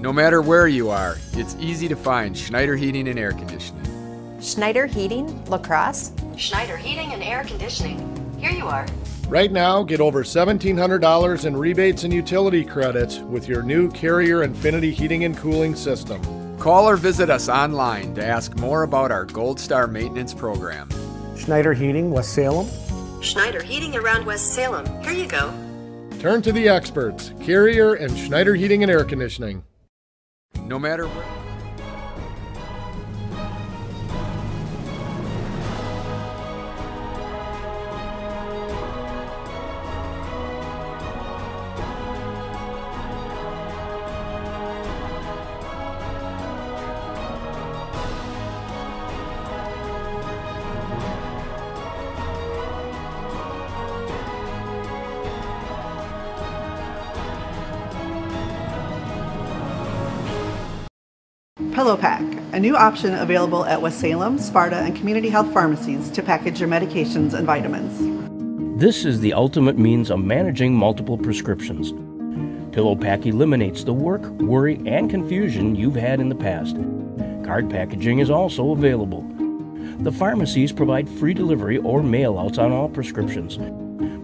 No matter where you are, it's easy to find Schneider Heating and Air Conditioning. Schneider Heating, La Crosse. Schneider Heating and Air Conditioning. Here you are. Right now, get over $1,700 in rebates and utility credits with your new Carrier Infinity heating and cooling system. Call or visit us online to ask more about our Gold Star maintenance program. Schneider Heating, West Salem. Schneider Heating around West Salem. Here you go. Turn to the experts, Carrier and Schneider Heating and Air Conditioning. No matter where. Pillow Pack, a new option available at West Salem, Sparta, and community health pharmacies to package your medications and vitamins. This is the ultimate means of managing multiple prescriptions. Pillow Pack eliminates the work, worry, and confusion you've had in the past. Card packaging is also available. The pharmacies provide free delivery or mail-outs on all prescriptions.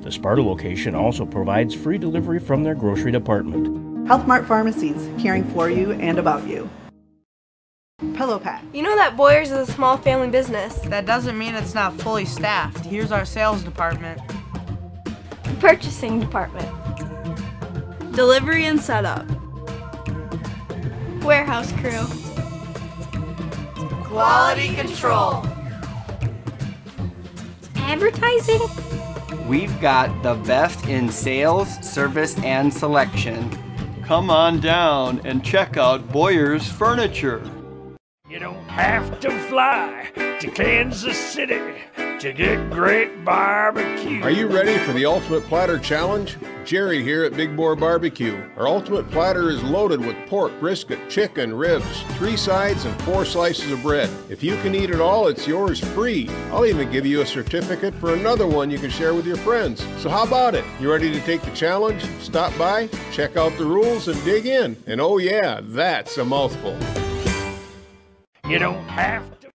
The Sparta location also provides free delivery from their grocery department. Health Mart Pharmacies, caring for you and about you. Pillow Pack. You know that Boyers is a small family business. That doesn't mean it's not fully staffed. Here's our sales department. Purchasing department. Delivery and setup. Warehouse crew. Quality control. Advertising. We've got the best in sales, service, and selection. Come on down and check out Boyers Furniture. You don't have to fly to Kansas City to get great barbecue. Are you ready for the Ultimate Platter Challenge? Jerry here at Big Boar Barbecue. Our Ultimate Platter is loaded with pork, brisket, chicken, ribs, 3 sides, and 4 slices of bread. If you can eat it all, it's yours free. I'll even give you a certificate for another one you can share with your friends. So how about it? You ready to take the challenge? Stop by, check out the rules, and dig in. And oh yeah, that's a mouthful. You don't have to.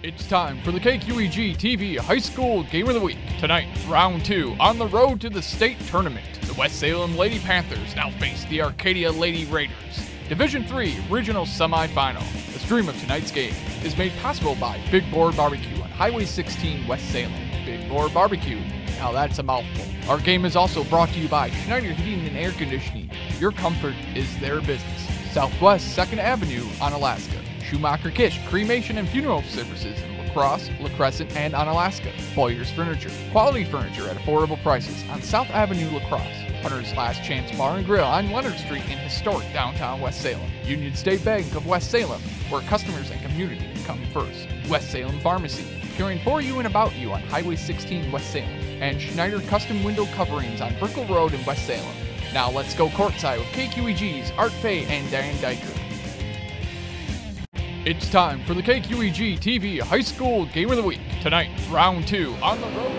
It's time for the KQEG TV High School Game of the Week. Tonight, round 2 on the road to the state tournament. The West Salem Lady Panthers now face the Arcadia Lady Raiders. Division 3 Regional Semifinal. The stream of tonight's game is made possible by Big Board Barbecue on Highway 16 West Salem. Big Board Barbecue. Now that's a mouthful. Our game is also brought to you by Schneider Heating and Air Conditioning. Your comfort is their business. Southwest 2nd Avenue on Alaska. Schumacher Kish Cremation and Funeral Services in La Crosse, La Crescent, and on Alaska. Boyer's Furniture. Quality furniture at affordable prices on South Avenue, La Crosse. Hunter's Last Chance Bar and Grill on Leonard Street in historic downtown West Salem. Union State Bank of West Salem, where customers and community come first. West Salem Pharmacy, caring for you and about you on Highway 16 West Salem. And Schneider Custom Window Coverings on Brickell Road in West Salem. Now let's go courtside with KQEG's Art Fay and Dan Diker. It's time for the KQEG TV High School Game of the Week. Tonight, round 2 on the road.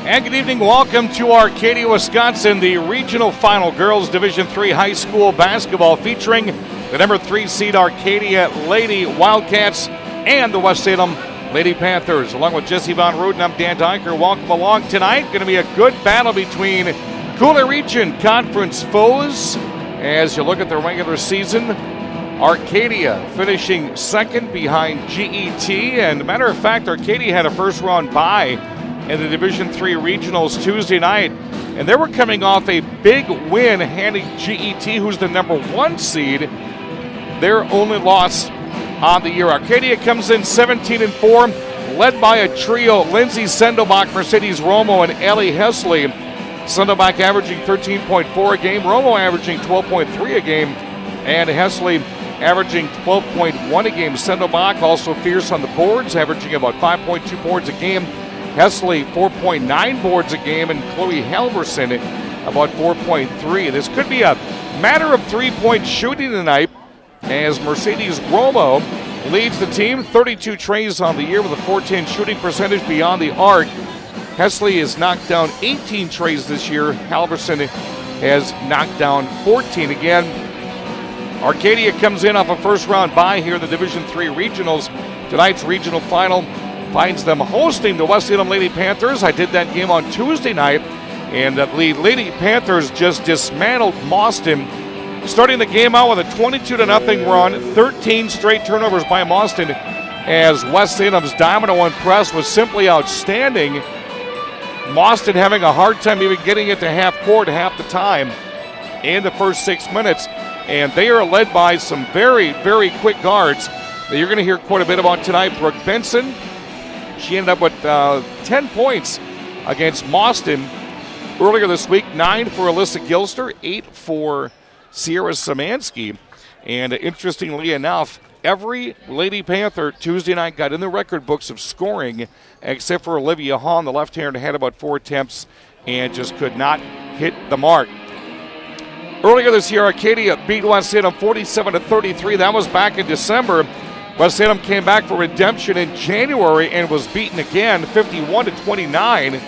And good evening, welcome to Arcadia, Wisconsin, the regional final girls Division 3 high school basketball featuring the number 3 seed Arcadia Lady Wildcats and the West Salem Lady Panthers. Along with Jesse Von Ruden, I'm Dan Diker. Welcome along tonight. Going to be a good battle between Cooler Region Conference foes as you look at the regular season. Arcadia finishing second behind GET, and matter of fact, Arcadia had a first round bye in the Division 3 regionals Tuesday night, and they were coming off a big win handing GET, who's the number 1 seed, their only loss on the year. Arcadia comes in 17-4, led by a trio: Lindsay Sendelbach, Mercedes Romo, and Ellie Hesley. Sendelbach averaging 13.4 a game, Romo averaging 12.3 a game, and Hesley averaging 12.1 a game. Sendelbach also fierce on the boards, averaging about 5.2 boards a game. Hesley 4.9 boards a game, and Chloe Halverson about 4.3. This could be a matter of 3-point shooting tonight as Mercedes Romo leads the team. 32 trays on the year with a .410 shooting percentage beyond the arc. Hesley has knocked down 18 trays this year. Halverson has knocked down 14 again. Arcadia comes in off a first-round bye here in the Division 3 regionals. Tonight's regional final finds them hosting the West Salem Lady Panthers. I did that game on Tuesday night, and the Lady Panthers just dismantled Mauston, starting the game out with a 22-0 run, 13 straight turnovers by Mauston, as West Salem's Domino press was simply outstanding. Mauston having a hard time even getting it to half court half the time in the first 6 minutes. And they are led by some very, very quick guards that you're going to hear quite a bit about tonight. Brooke Benson, she ended up with 10 points against Mauston earlier this week. 9 for Alyssa Gilster, 8 for Sierra Szymanski. And interestingly enough, every Lady Panther Tuesday night got in the record books of scoring, except for Olivia Hahn. The left-hander had about 4 attempts and just could not hit the mark. Earlier this year, Arcadia beat West Salem 47-33. That was back in December. West Salem came back for redemption in January and was beaten again 51-29.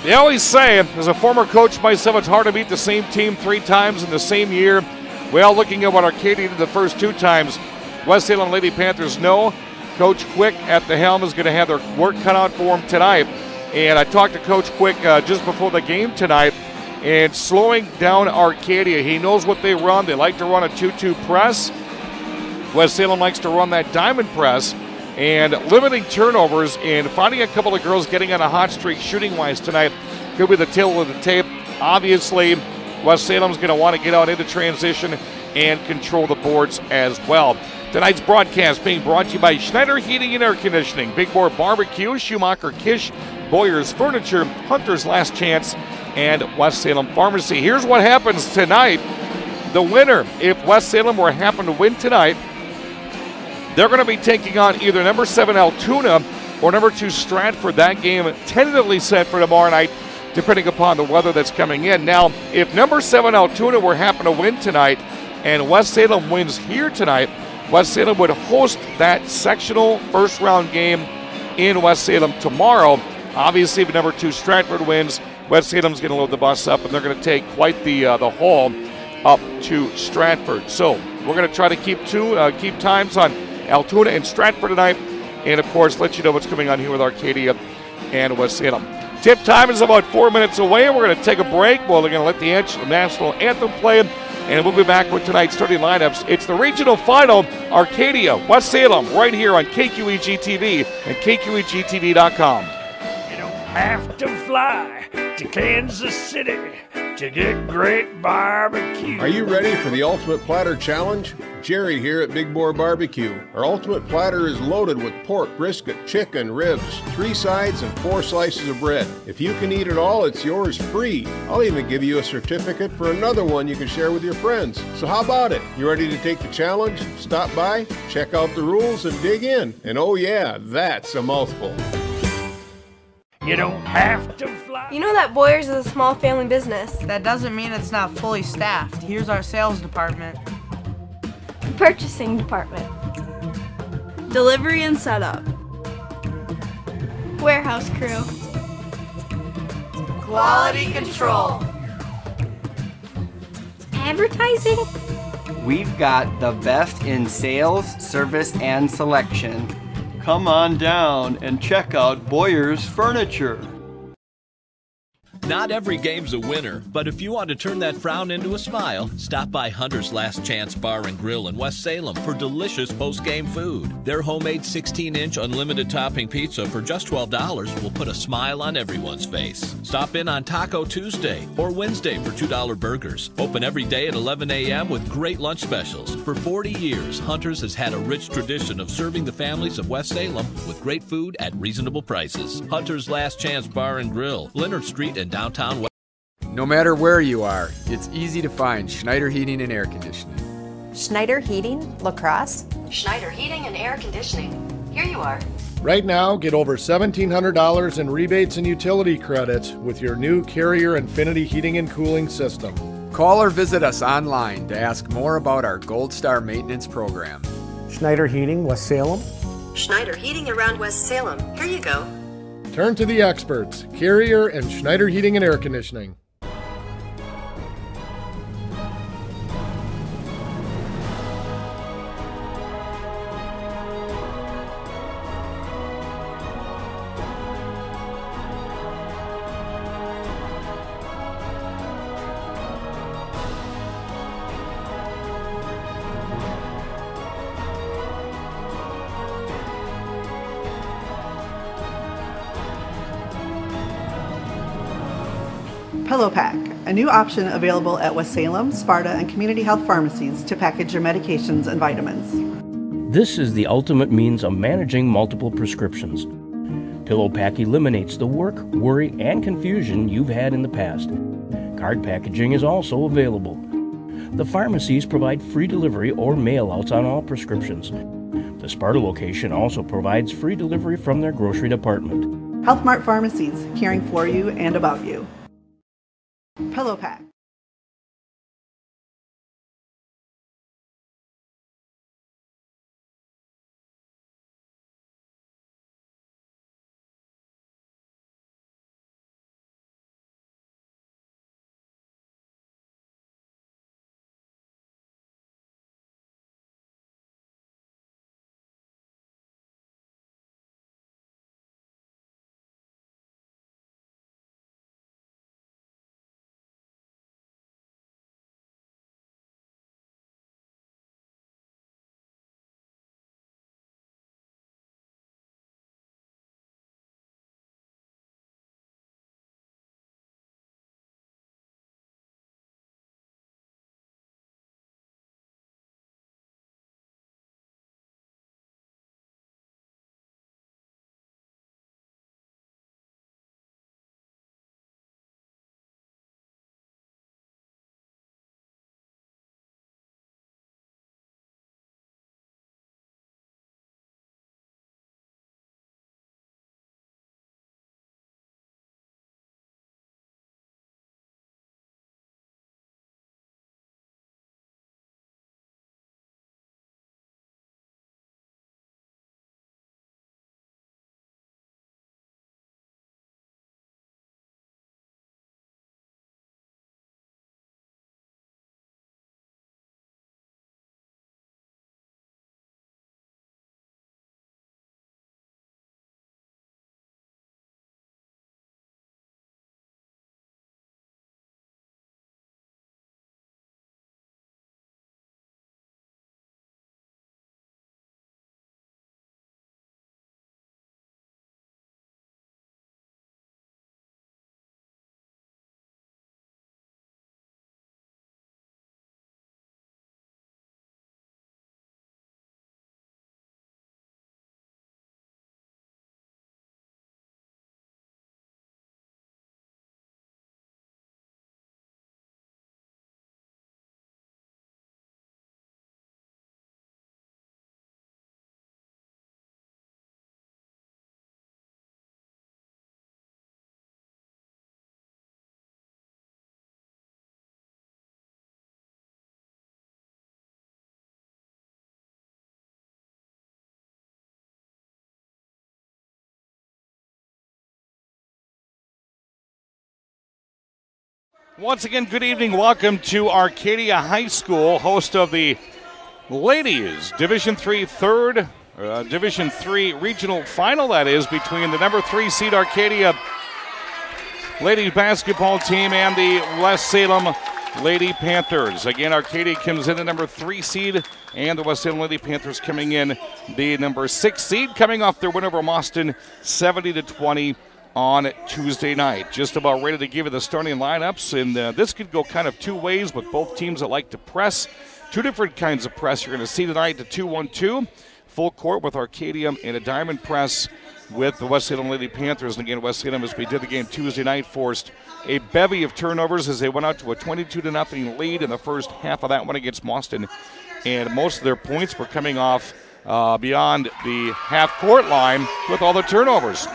They always say, as a former coach myself, it's hard to beat the same team 3 times in the same year. Well, looking at what Arcadia did the first 2 times, West Salem Lady Panthers know Coach Quick at the helm is going to have their work cut out for them tonight. And I talked to Coach Quick just before the game tonight, and slowing down Arcadia. He knows what they run. They like to run a 2-2 press. West Salem likes to run that diamond press, and limiting turnovers and finding a couple of girls getting on a hot streak shooting-wise tonight could be the tail of the tape. Obviously, West Salem's going to want to get out into transition and control the boards as well. Tonight's broadcast being brought to you by Schneider Heating and Air Conditioning, Big Board Barbecue, Schumacher Kish, Boyer's Furniture, Hunter's Last Chance, and West Salem Pharmacy. Here's what happens tonight. The winner, if West Salem were happen to win tonight, they're going to be taking on either number 7 Altoona or number 2 Stratford. That game tentatively set for tomorrow night, depending upon the weather that's coming in. Now, if number 7 Altoona were happen to win tonight and West Salem wins here tonight, West Salem would host that sectional first-round game in West Salem tomorrow. Obviously, if number 2 Stratford wins, West Salem's going to load the bus up, and they're going to take quite the haul up to Stratford. So we're going to try to keep times on Altoona and Stratford tonight. And, of course, let you know what's coming on here with Arcadia and West Salem. Tip time is about 4 minutes away. We're going to take a break. Well, they're going to let the national anthem play, and we'll be back with tonight's starting lineups. It's the regional final, Arcadia, West Salem, right here on KQEG TV and KQEGTV.com. You don't have to fly to Kansas City to get great barbecue. Are you ready for the Ultimate Platter Challenge? Jerry here at Big Boar Barbecue. Our Ultimate Platter is loaded with pork, brisket, chicken, ribs, 3 sides, and 4 slices of bread. If you can eat it all, it's yours free. I'll even give you a certificate for another one you can share with your friends. So how about it? You ready to take the challenge? Stop by, check out the rules, and dig in. And oh yeah, that's a mouthful. You don't have to fly. You know that Boyers is a small family business. That doesn't mean it's not fully staffed. Here's our sales department. Purchasing department. Delivery and setup. Warehouse crew. Quality control. Advertising. We've got the best in sales, service, and selection. Come on down and check out Boyers Furniture. Not every game's a winner, but if you want to turn that frown into a smile, stop by Hunter's Last Chance Bar and Grill in West Salem for delicious post-game food. Their homemade 16-inch unlimited topping pizza for just $12 will put a smile on everyone's face. Stop in on Taco Tuesday or Wednesday for $2 burgers. Open every day at 11 a.m. with great lunch specials. For 40 years, Hunter's has had a rich tradition of serving the families of West Salem with great food at reasonable prices. Hunter's Last Chance Bar and Grill, Leonard Street and downtown West. No matter where you are, it's easy to find Schneider Heating and Air Conditioning. Schneider Heating, La Crosse. Schneider Heating and Air Conditioning. Here you are. Right now, get over $1,700 in rebates and utility credits with your new Carrier Infinity heating and cooling system. Call or visit us online to ask more about our Gold Star maintenance program. Schneider Heating, West Salem. Schneider Heating around West Salem. Here you go. Turn to the experts, Carrier and Schneider Heating and Air Conditioning. Pillow Pack, a new option available at West Salem, Sparta, and community health pharmacies to package your medications and vitamins. This is the ultimate means of managing multiple prescriptions. Pillow Pack eliminates the work, worry, and confusion you've had in the past. Card packaging is also available. The pharmacies provide free delivery or mail-outs on all prescriptions. The Sparta location also provides free delivery from their grocery department. Health Mart Pharmacies, caring for you and about you. Pillow Pack. Once again, good evening. Welcome to Arcadia High School, host of the Ladies Division III Division III regional final, that is, between the number 3 seed Arcadia ladies basketball team and the West Salem Lady Panthers. Again, Arcadia comes in the number 3 seed, and the West Salem Lady Panthers coming in the number 6 seed, coming off their win over Mauston 70-20 on Tuesday night. Just about ready to give you the starting lineups, and this could go kind of two ways with both teams that like to press. Two different kinds of press you're going to see tonight: the 2-1-2, full court with Arcadia, and a diamond press with the West Salem Lady Panthers. And again, West Salem, as we did the game Tuesday night, forced a bevy of turnovers as they went out to a 22-0 lead in the first half of that one against Mauston. And most of their points were coming off beyond the half-court line with all the turnovers.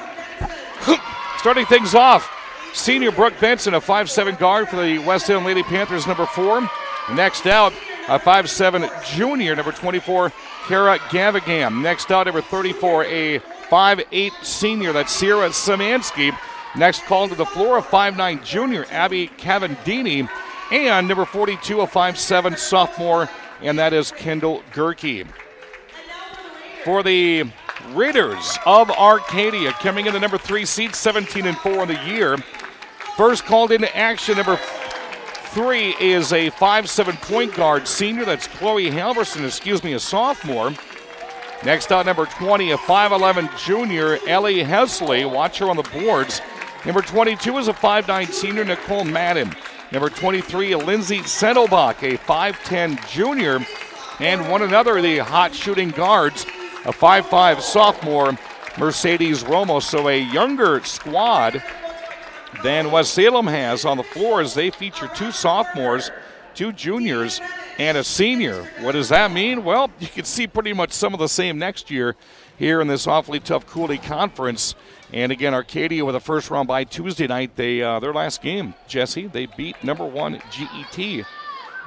Starting things off, senior Brooke Benson, a 5'7" guard for the West Salem Lady Panthers, number 4. Next out, a 5'7" junior, number 24, Kara Gavagam. Next out, number 34, a 5'8" senior, that's Sierra Szymanski. Next called to the floor, a 5'9" junior, Abby Cavandini. And number 42, a 5'7" sophomore, and that is Kendall Gerke. For the Raiders of Arcadia, coming in the number 3 seed, 17-4 in the year. First called into action, number 3 is a 5'7" point guard senior, that's Chloe Halverson, a sophomore. Next out, number 20, a 5'11" junior, Ellie Hesley. Watch her on the boards. Number 22 is a 5'9" senior, Nicole Madden. Number 23, Lindsay Sendelbach, a 5'10" junior. And one another of the hot shooting guards, a 5'5" sophomore, Mercedes Romo. So a younger squad than West Salem has on the floor, as they feature 2 sophomores, 2 juniors, and a senior. What does that mean? Well, you can see pretty much some of the same next year here in this awfully tough Cooley Conference. And again, Arcadia with a first round bye Tuesday night. They their last game, Jesse, they beat number 1 GET.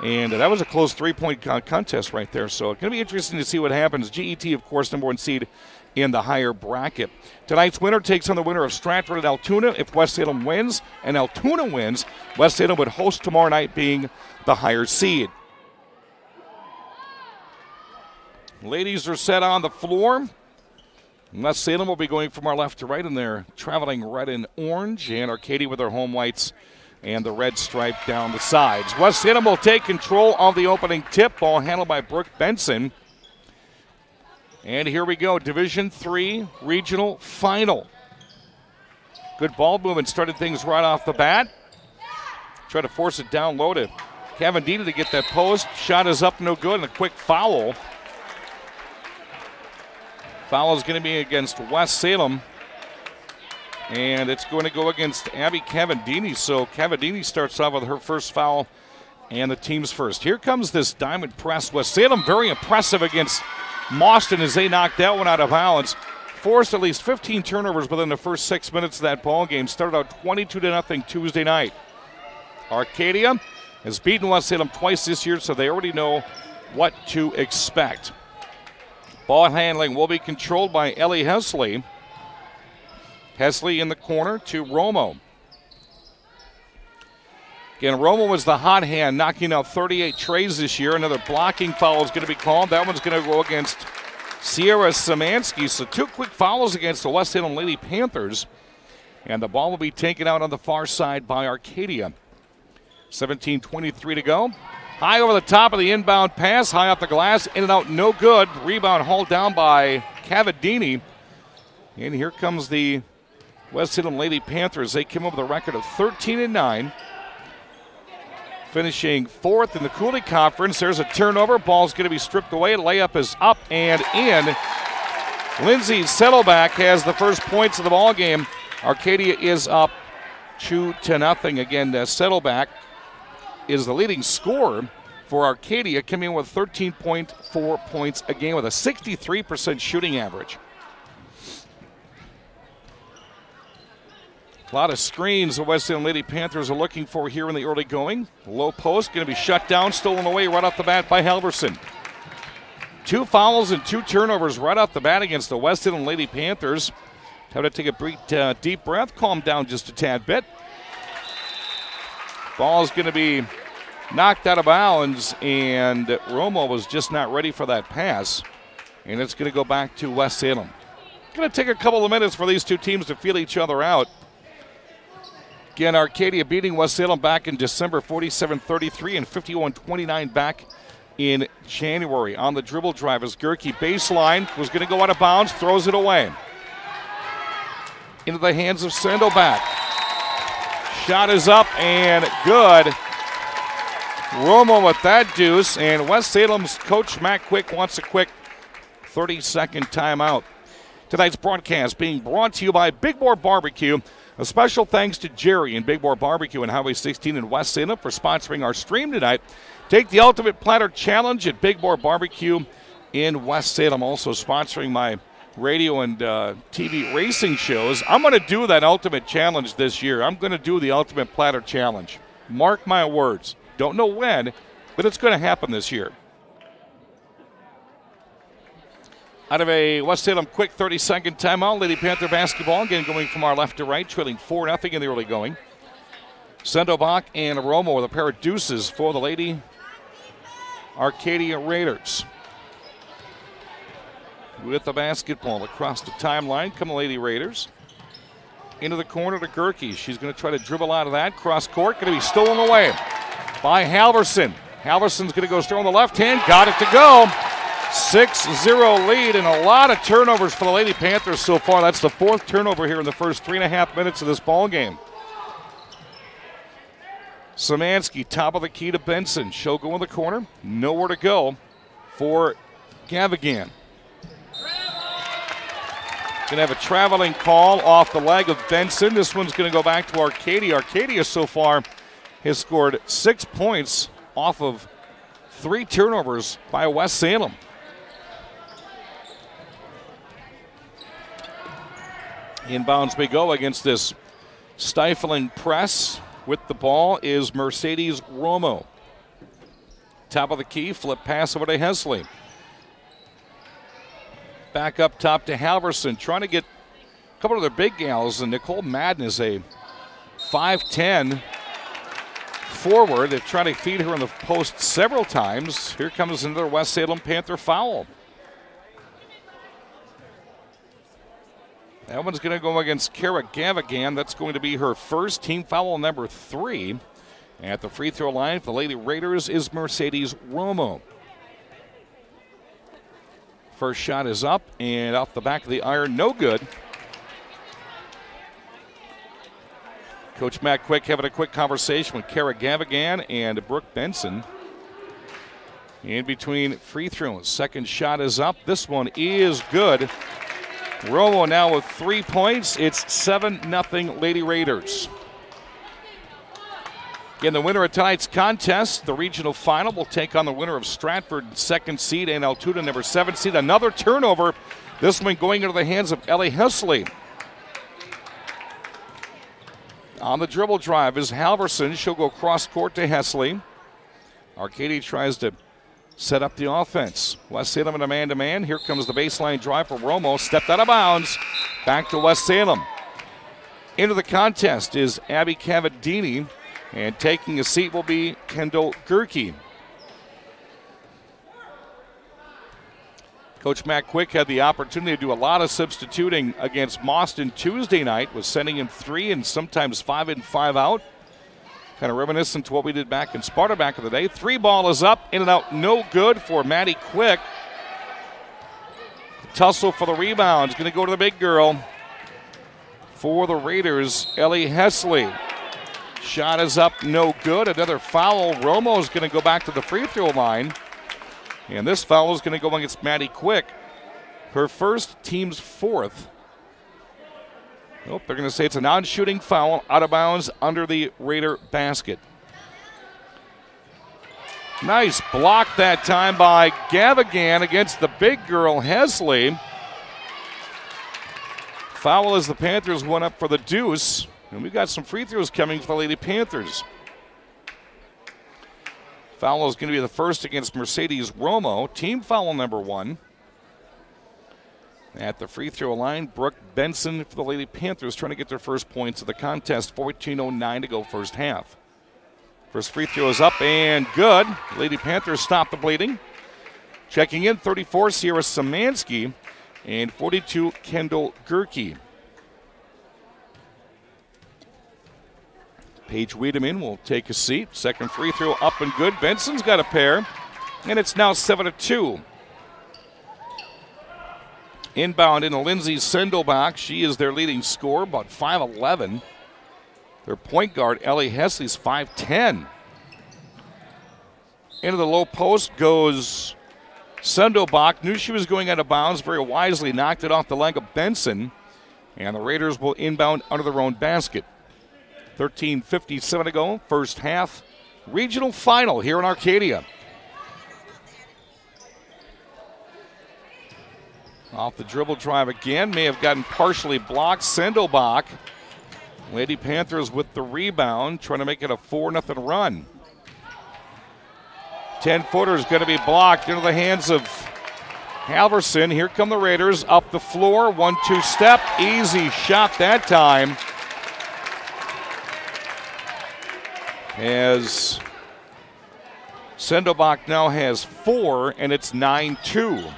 And that was a close 3-point contest right there. So it's going to be interesting to see what happens. GET, of course, number 1 seed in the higher bracket. Tonight's winner takes on the winner of Stratford and Altoona. If West Salem wins and Altoona wins, West Salem would host tomorrow night, being the higher seed. Ladies are set on the floor. West Salem will be going from our left to right, and they're traveling red and orange, and Arcadia with their home whites and the red stripe down the sides. West Salem will take control of the opening tip. Ball handled by Brooke Benson. And here we go, Division III regional final. Good ball movement, started things right off the bat. Try to force it down low to Cavandini to get that post. Shot is up, no good, and a quick foul. Foul is going to be against West Salem, and it's going to go against Abby Cavandini. So Cavandini starts off with her first foul and the team's first. Here comes this diamond press. West Salem very impressive against Mauston as they knocked that one out of bounds. Forced at least 15 turnovers within the first 6 minutes of that ball game. Started out 22-0 Tuesday night. Arcadia has beaten West Salem twice this year, so they already know what to expect. Ball handling will be controlled by Ellie Hesley. Hesley in the corner to Romo. Again, Romo was the hot hand, knocking out 38 trays this year. Another blocking foul is going to be called. That one's going to go against Sierra Szymanski. So 2 quick fouls against the West Salem Lady Panthers. And the ball will be taken out on the far side by Arcadia. 17:23 to go. High over the top of the inbound pass, high off the glass, in and out, no good. Rebound hauled down by Cavandini. And here comes the West Salem Lady Panthers. They came up with a record of 13-9. Finishing 4th in the Cooley Conference. There's a turnover. Ball's going to be stripped away. Layup is up and in. Lindsay Settlback has the first points of the ball game. Arcadia is up 2-0. Again, Settlback is the leading scorer for Arcadia, coming in with 13.4 points a game with a 63% shooting average. A lot of screens the West Salem Lady Panthers are looking for here in the early going. Low post going to be shut down, stolen away right off the bat by Halverson. 2 fouls and 2 turnovers right off the bat against the West Salem Lady Panthers. Have to take a deep breath, calm down just a tad bit. Ball is going to be knocked out of bounds, and Romo was just not ready for that pass. And it's going to go back to West Salem. Going to take a couple of minutes for these two teams to feel each other out. Again, Arcadia beating West Salem back in December 47-33 and 51-29 back in January. On the dribble drive is Gerke. Baseline was going to go out of bounds, throws it away. Into the hands of Sandovac. Shot is up and good. Romo with that deuce, and West Salem's coach Matt Quick wants a quick 30-second timeout. Tonight's broadcast being brought to you by Big Boar Barbecue. A special thanks to Jerry and Big Boar Barbecue on Highway 16 in West Salem for sponsoring our stream tonight. Take the Ultimate Platter Challenge at Big Boar Barbecue in West Salem. Also sponsoring my radio and TV racing shows. I'm going to do that Ultimate Challenge this year. I'm going to do the Ultimate Platter Challenge. Mark my words. Don't know when, but it's going to happen this year. Out of a West Salem quick 30-second timeout, Lady Panther basketball again going from our left to right, trailing 4-0 in the early going. Sandovac and Romo with a pair of deuces for the Lady Arcadia Raiders. With the basketball across the timeline come the Lady Raiders. Into the corner to Gerke. She's going to try to dribble out of that. Cross court, going to be stolen away by Halverson. Halverson's going to go straight on the left hand. Got it to go. 6-0 lead and a lot of turnovers for the Lady Panthers so far. That's the fourth turnover here in the first 3.5 minutes of this ball game. Szymanski, top of the key to Benson. She'll go in the corner. Nowhere to go for Gavigan. Going to have a traveling call off the leg of Benson. This one's going to go back to Arcadia. Arcadia so far has scored 6 points off of 3 turnovers by West Salem. Inbounds we go against this stifling press. With the ball is Mercedes Romo. Top of the key, flip pass over to Hesley. Back up top to Halverson, trying to get a couple of their big gals. And Nicole Madden is a 5'10" forward. They've tried to feed her in the post several times. Here comes another West Salem Panther foul. That one's going to go against Kara Gavigan. That's going to be her first, team foul number 3. At the free throw line for the Lady Raiders is Mercedes Romo. First shot is up and off the back of the iron, no good. Coach Matt Quick having a quick conversation with Kara Gavigan and Brooke Benson. In between free throws, second shot is up. This one is good. Romo now with 3 points. It's 7-0 Lady Raiders. Again, the winner of tonight's contest, the regional final, will take on the winner of Stratford, 2nd seed, and Altoona, number 7 seed. Another turnover. This one going into the hands of Ellie Hesley. On the dribble drive is Halverson. She'll go cross court to Hesley. Arcadia tries to set up the offense. West Salem in a man-to-man. Here comes the baseline drive for Romo. Stepped out of bounds. Back to West Salem. Into the contest is Abby Cavadini. And taking a seat will be Kendall Gerke. Coach Matt Quick had the opportunity to do a lot of substituting against Mauston Tuesday night, was sending in 3 and sometimes 5 in, 5 out. Kind of reminiscent to what we did back in Sparta back in the day. 3 ball is up, in and out, no good for Maddie Quick. The tussle for the rebound is going to go to the big girl. For the Raiders, Ellie Hesley. Shot is up, no good. Another foul. Romo is going to go back to the free throw line. And this foul is going to go against Maddie Quick. Her first, team's 4th. Nope, they're going to say it's a non-shooting foul, out of bounds under the Raider basket. Nice block that time by Gavigan against the big girl, Hesley. Foul as the Panthers went up for the deuce. And we've got some free throws coming for the Lady Panthers. Foul is going to be the first against Mercedes Romo. Team foul number 1. At the free throw line, Brooke Benson for the Lady Panthers trying to get their first points of the contest. 14:09 to go first half. First free throw is up and good. Lady Panthers stop the bleeding. Checking in, 34, Sierra Szymanski, and 42, Kendall Gerke. Paige Wiedemann will take a seat. Second free throw up and good. Benson's got a pair, and it's now 7-2. Inbound into Lindsay Sendelbach. She is their leading scorer, about 5'11". Their point guard, Ellie Hesley's 5'10". Into the low post goes Sendelbach. Knew she was going out of bounds, very wisely knocked it off the leg of Benson. And the Raiders will inbound under their own basket. 13:57 to go, first half. Regional final here in Arcadia. Off the dribble drive again, may have gotten partially blocked. Sendelbach. Lady Panthers with the rebound, trying to make it a 4-0 run. 10-footer is going to be blocked into the hands of Halverson. Here come the Raiders up the floor. 1-2 step. Easy shot that time. As Sendelbach now has 4, and it's 9-2.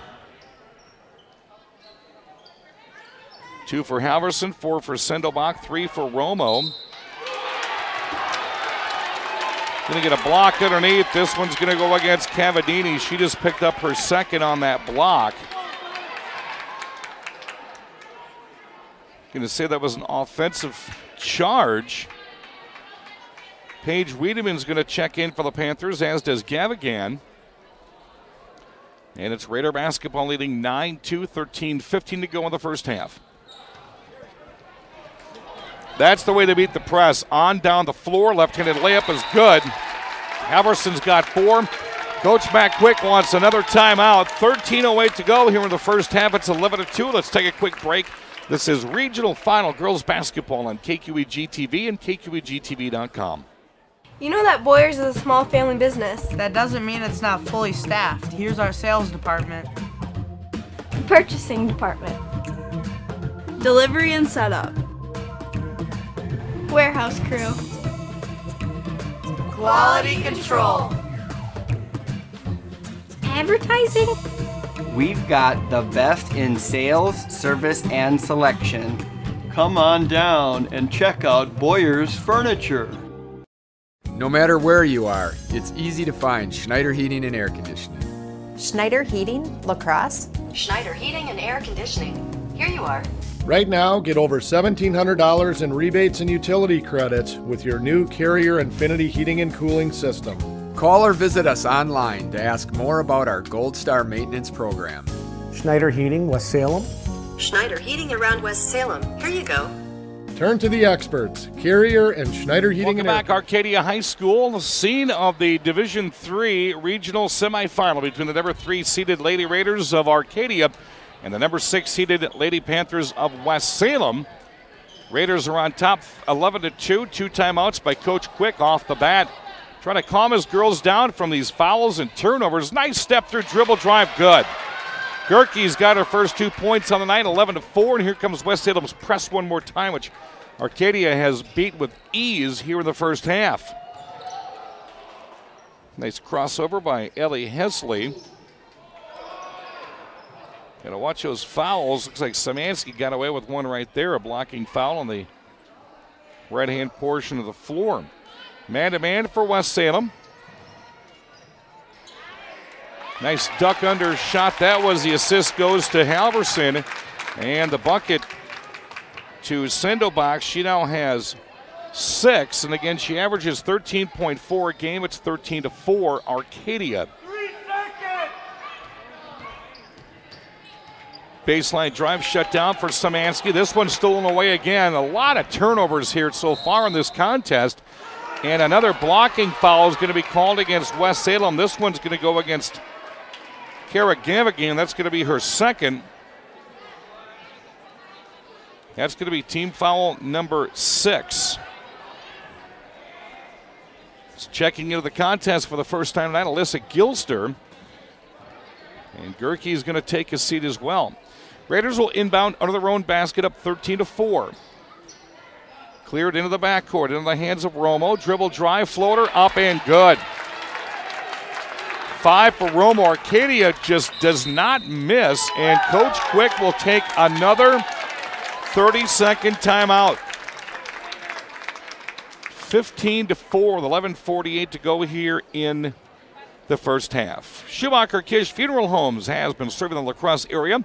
2 for Halverson, 4 for Sendelbach, 3 for Romo. Going to get a block underneath. This one's going to go against Cavadini. She just picked up her second on that block. Going to say that was an offensive charge. Paige Wiedemann's going to check in for the Panthers, as does Gavigan. And it's Raider basketball leading 9-2, 13:15 to go in the first half. That's the way to beat the press. On down the floor, left-handed layup is good. Halverson's got 4. Coach Matt Quick wants another timeout. 13:08 to go here in the first half. It's 11-2. Let's take a quick break. This is Regional Final Girls Basketball on KQEG TV and KQEGTV.com. You know that Boyers is a small family business. That doesn't mean it's not fully staffed. Here's our sales department. Purchasing department. Delivery and setup. Warehouse crew. Quality control. Advertising. We've got the best in sales, service, and selection. Come on down and check out Boyer's Furniture. No matter where you are, it's easy to find Schneider Heating and Air Conditioning. Schneider Heating, La Crosse. Schneider Heating and Air Conditioning. Here you are. Right now, get over $1,700 in rebates and utility credits with your new Carrier Infinity heating and cooling system. Call or visit us online to ask more about our Gold Star maintenance program. Schneider Heating, West Salem. Schneider Heating around West Salem. Here you go. Turn to the experts, Carrier and Schneider Heating Welcome back, Arcadia High School, the scene of the Division III regional semifinal between the number 3 seeded Lady Raiders of Arcadia and the number 6 seeded Lady Panthers of West Salem. Raiders are on top 11-2, 2 timeouts by Coach Quick off the bat. Trying to calm his girls down from these fouls and turnovers. Nice step through dribble drive, good. Gerke's got her first 2 points on the night, 11-4, and here comes West Salem's press one more time, which Arcadia has beat with ease here in the first half. Nice crossover by Ellie Hesley. Got to watch those fouls. Looks like Szymanski got away with one right there, a blocking foul on the right-hand portion of the floor. Man-to-man for West Salem. Nice duck under shot. That was the assist, goes to Halverson. And the bucket to Sendelbach. She now has 6. And again, she averages 13.4 a game. It's 13-4 Arcadia. Baseline drive shut down for Szymanski. This one's stolen away again. A lot of turnovers here so far in this contest. And another blocking foul is going to be called against West Salem. This one's going to go against Kara Gavigan. That's going to be her second. That's going to be team foul number 6. It's checking into the contest for the first time tonight, Alyssa Gilster. And Gerke is going to take a seat as well. Raiders will inbound under their own basket up 13-4. Cleared into the backcourt, into the hands of Romo. Dribble drive, floater, up and good. 5 for Romo. Arcadia just does not miss, and Coach Quick will take another 30-second timeout. 15-4 with 11:48 to go here in the first half. Schumacher Kish Funeral Homes has been serving the La Crosse area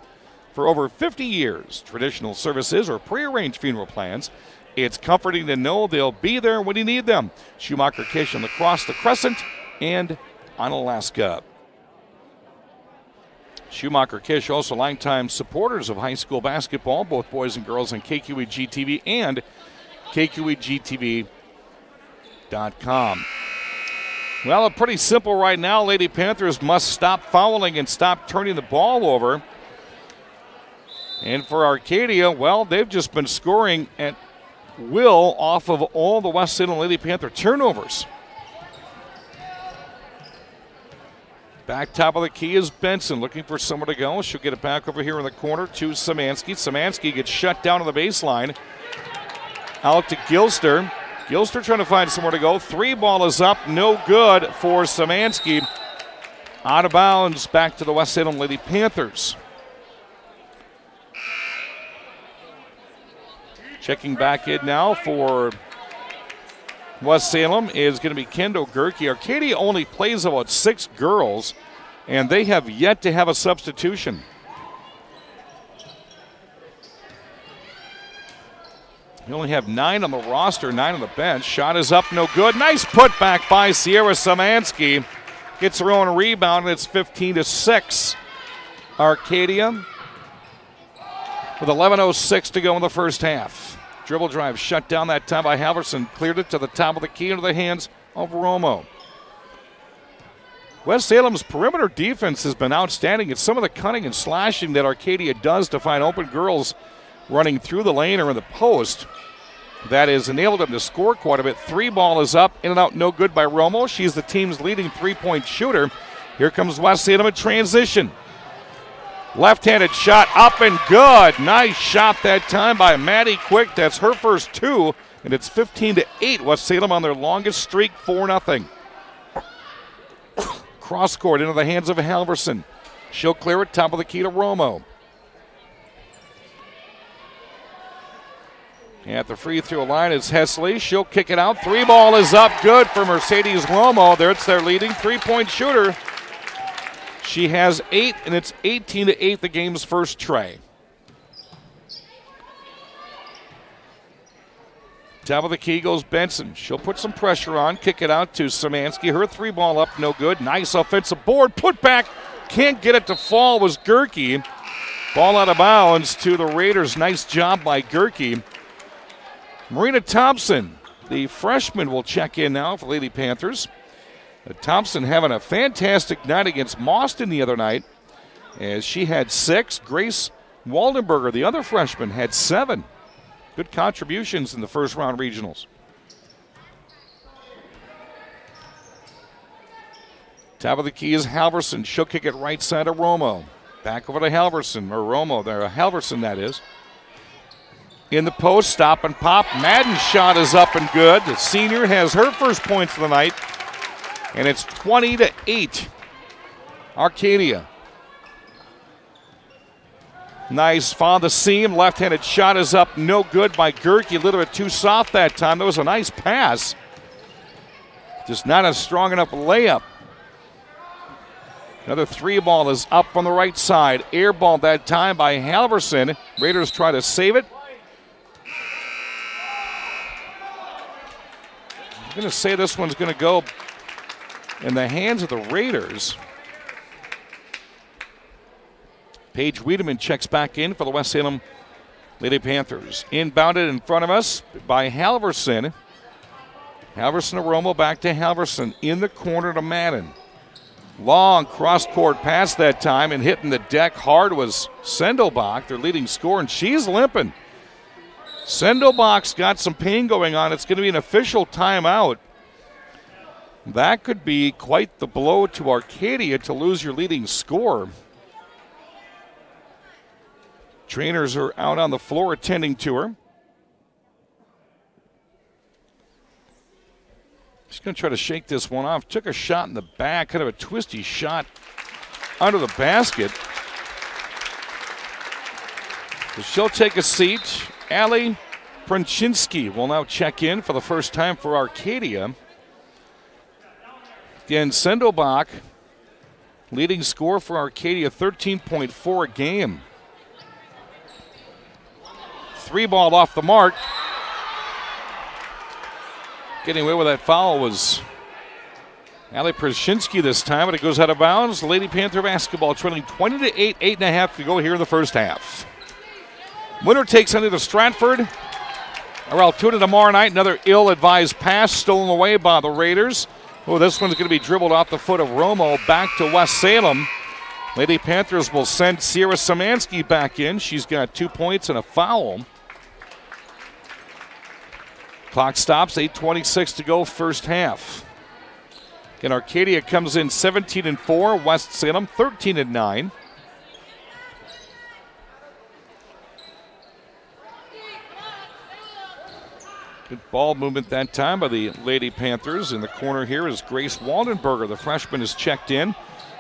for over 50 years. Traditional services or prearranged funeral plans. It's comforting to know they'll be there when you need them. Schumacher Kish on La Crosse, the Crescent, and on Alaska. Schumacher Kish also longtime supporters of high school basketball, both boys and girls, on KQEG TV and KQEGTV.com. Well, pretty simple right now. Lady Panthers must stop fouling and stop turning the ball over. And for Arcadia, well, they've just been scoring at will off of all the West Salem Lady Panther turnovers. Back top of the key is Benson, looking for somewhere to go. She'll get it back over here in the corner to Szymanski. Szymanski gets shut down on the baseline. Out to Gilster. Gilster trying to find somewhere to go. 3 ball is up, no good for Szymanski. Out of bounds, back to the West Salem Lady Panthers. Checking back in now for West Salem is going to be Kendo Gerke. Arcadia only plays about 6 girls, and they have yet to have a substitution. They only have 9 on the roster, 9 on the bench. Shot is up, no good. Nice putback by Sierra Szymanski. Gets her own rebound, and it's 15-6. Arcadia with 11:06 to go in the first half. Dribble drive shut down that time by Halverson. Cleared it to the top of the key into the hands of Romo. West Salem's perimeter defense has been outstanding. It's some of the cutting and slashing that Arcadia does to find open girls running through the lane or in the post that has enabled them to score quite a bit. 3 ball is up, in and out, no good by Romo. She's the team's leading 3-point shooter. Here comes West Salem in transition. Left-handed shot up and good. Nice shot that time by Maddie Quick. That's her first 2, and it's 15-8. West Salem on their longest streak, 4-0. Cross court into the hands of Halverson. She'll clear it, top of the key to Romo. At the free throw line is Hesley. She'll kick it out. 3 ball is up, good for Mercedes Romo. It's their leading 3-point shooter. She has 8, and it's 18-8, the game's first tray. Top of the key goes Benson. She'll put some pressure on, kick it out to Szymanski. Her 3 ball up, no good. Nice offensive board, put back. Can't get it to fall was Gerke. Ball out of bounds to the Raiders. Nice job by Gerke. Marina Thompson, the freshman, will check in now for Lady Panthers. Thompson having a fantastic night against Mauston the other night, as she had 6. Grace Waldenberger, the other freshman, had 7. Good contributions in the first round regionals. Top of the key is Halverson. She'll kick it right side of Romo. Back over to Halverson, or Romo there, Halverson that is. In the post, stop and pop. Madden's shot is up and good. The senior has her first points of the night. And it's 20-8. Arcadia. Nice, found the seam. Left-handed shot is up, no good by Gerke. A little bit too soft that time. That was a nice pass. Just not a strong enough layup. Another 3 ball is up on the right side. Air ball that time by Halverson. Raiders try to save it. I'm going to say this one's going to go in the hands of the Raiders. Paige Wiedemann checks back in for the West Salem Lady Panthers. Inbounded in front of us by Halverson. Halverson to Romo, back to Halverson. In the corner to Madden. Long cross-court pass that time, and hitting the deck hard was Sendelbach, their leading scorer, and she's limping. Sendelbach's got some pain going on. It's going to be an official timeout. That could be quite the blow to Arcadia to lose your leading scorer. Trainers are out on the floor attending to her. She's going to try to shake this one off. Took a shot in the back, kind of a twisty shot under the basket. So she'll take a seat. Allie Princhinsky will now check in for the first time for Arcadia. Again, Sendelbach, leading scorer for Arcadia, 13.4 a game. 3 ball off the mark. Getting away with that foul was Allie Princhinsky this time, but it goes out of bounds. Lady Panther basketball trailing 20-8, 8.5 to go here in the first half. Winner takes on to Stratford. Or Altoona tomorrow night. Another ill-advised pass stolen away by the Raiders. Oh, this one's going to be dribbled off the foot of Romo back to West Salem. Lady Panthers will send Sierra Szymanski back in. She's got 2 points and a foul. Clock stops, 8:26 to go, first half. Again, Arcadia comes in 17-4. West Salem 13-9. Good ball movement that time by the Lady Panthers. In the corner here is Grace Waldenberger. The freshman is checked in.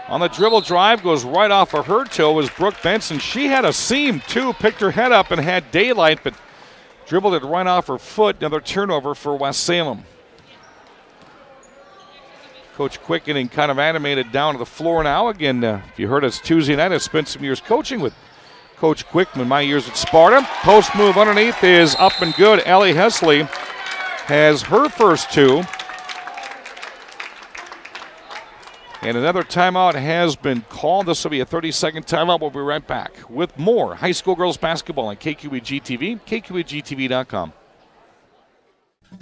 On the dribble drive, goes right off of her toe is Brooke Benson. She had a seam too, picked her head up and had daylight, but dribbled it right off her foot. Another turnover for West Salem. Coach Quick getting kind of animated down to the floor now. Again, if you heard us Tuesday night, I spent some years coaching with Coach Quickman, my years at Sparta. Post move underneath is up and good. Ellie Hesley has her first 2. And another timeout has been called. This will be a 30-second timeout. We'll be right back with more high school girls basketball on KQEG TV, KQEGTV.com.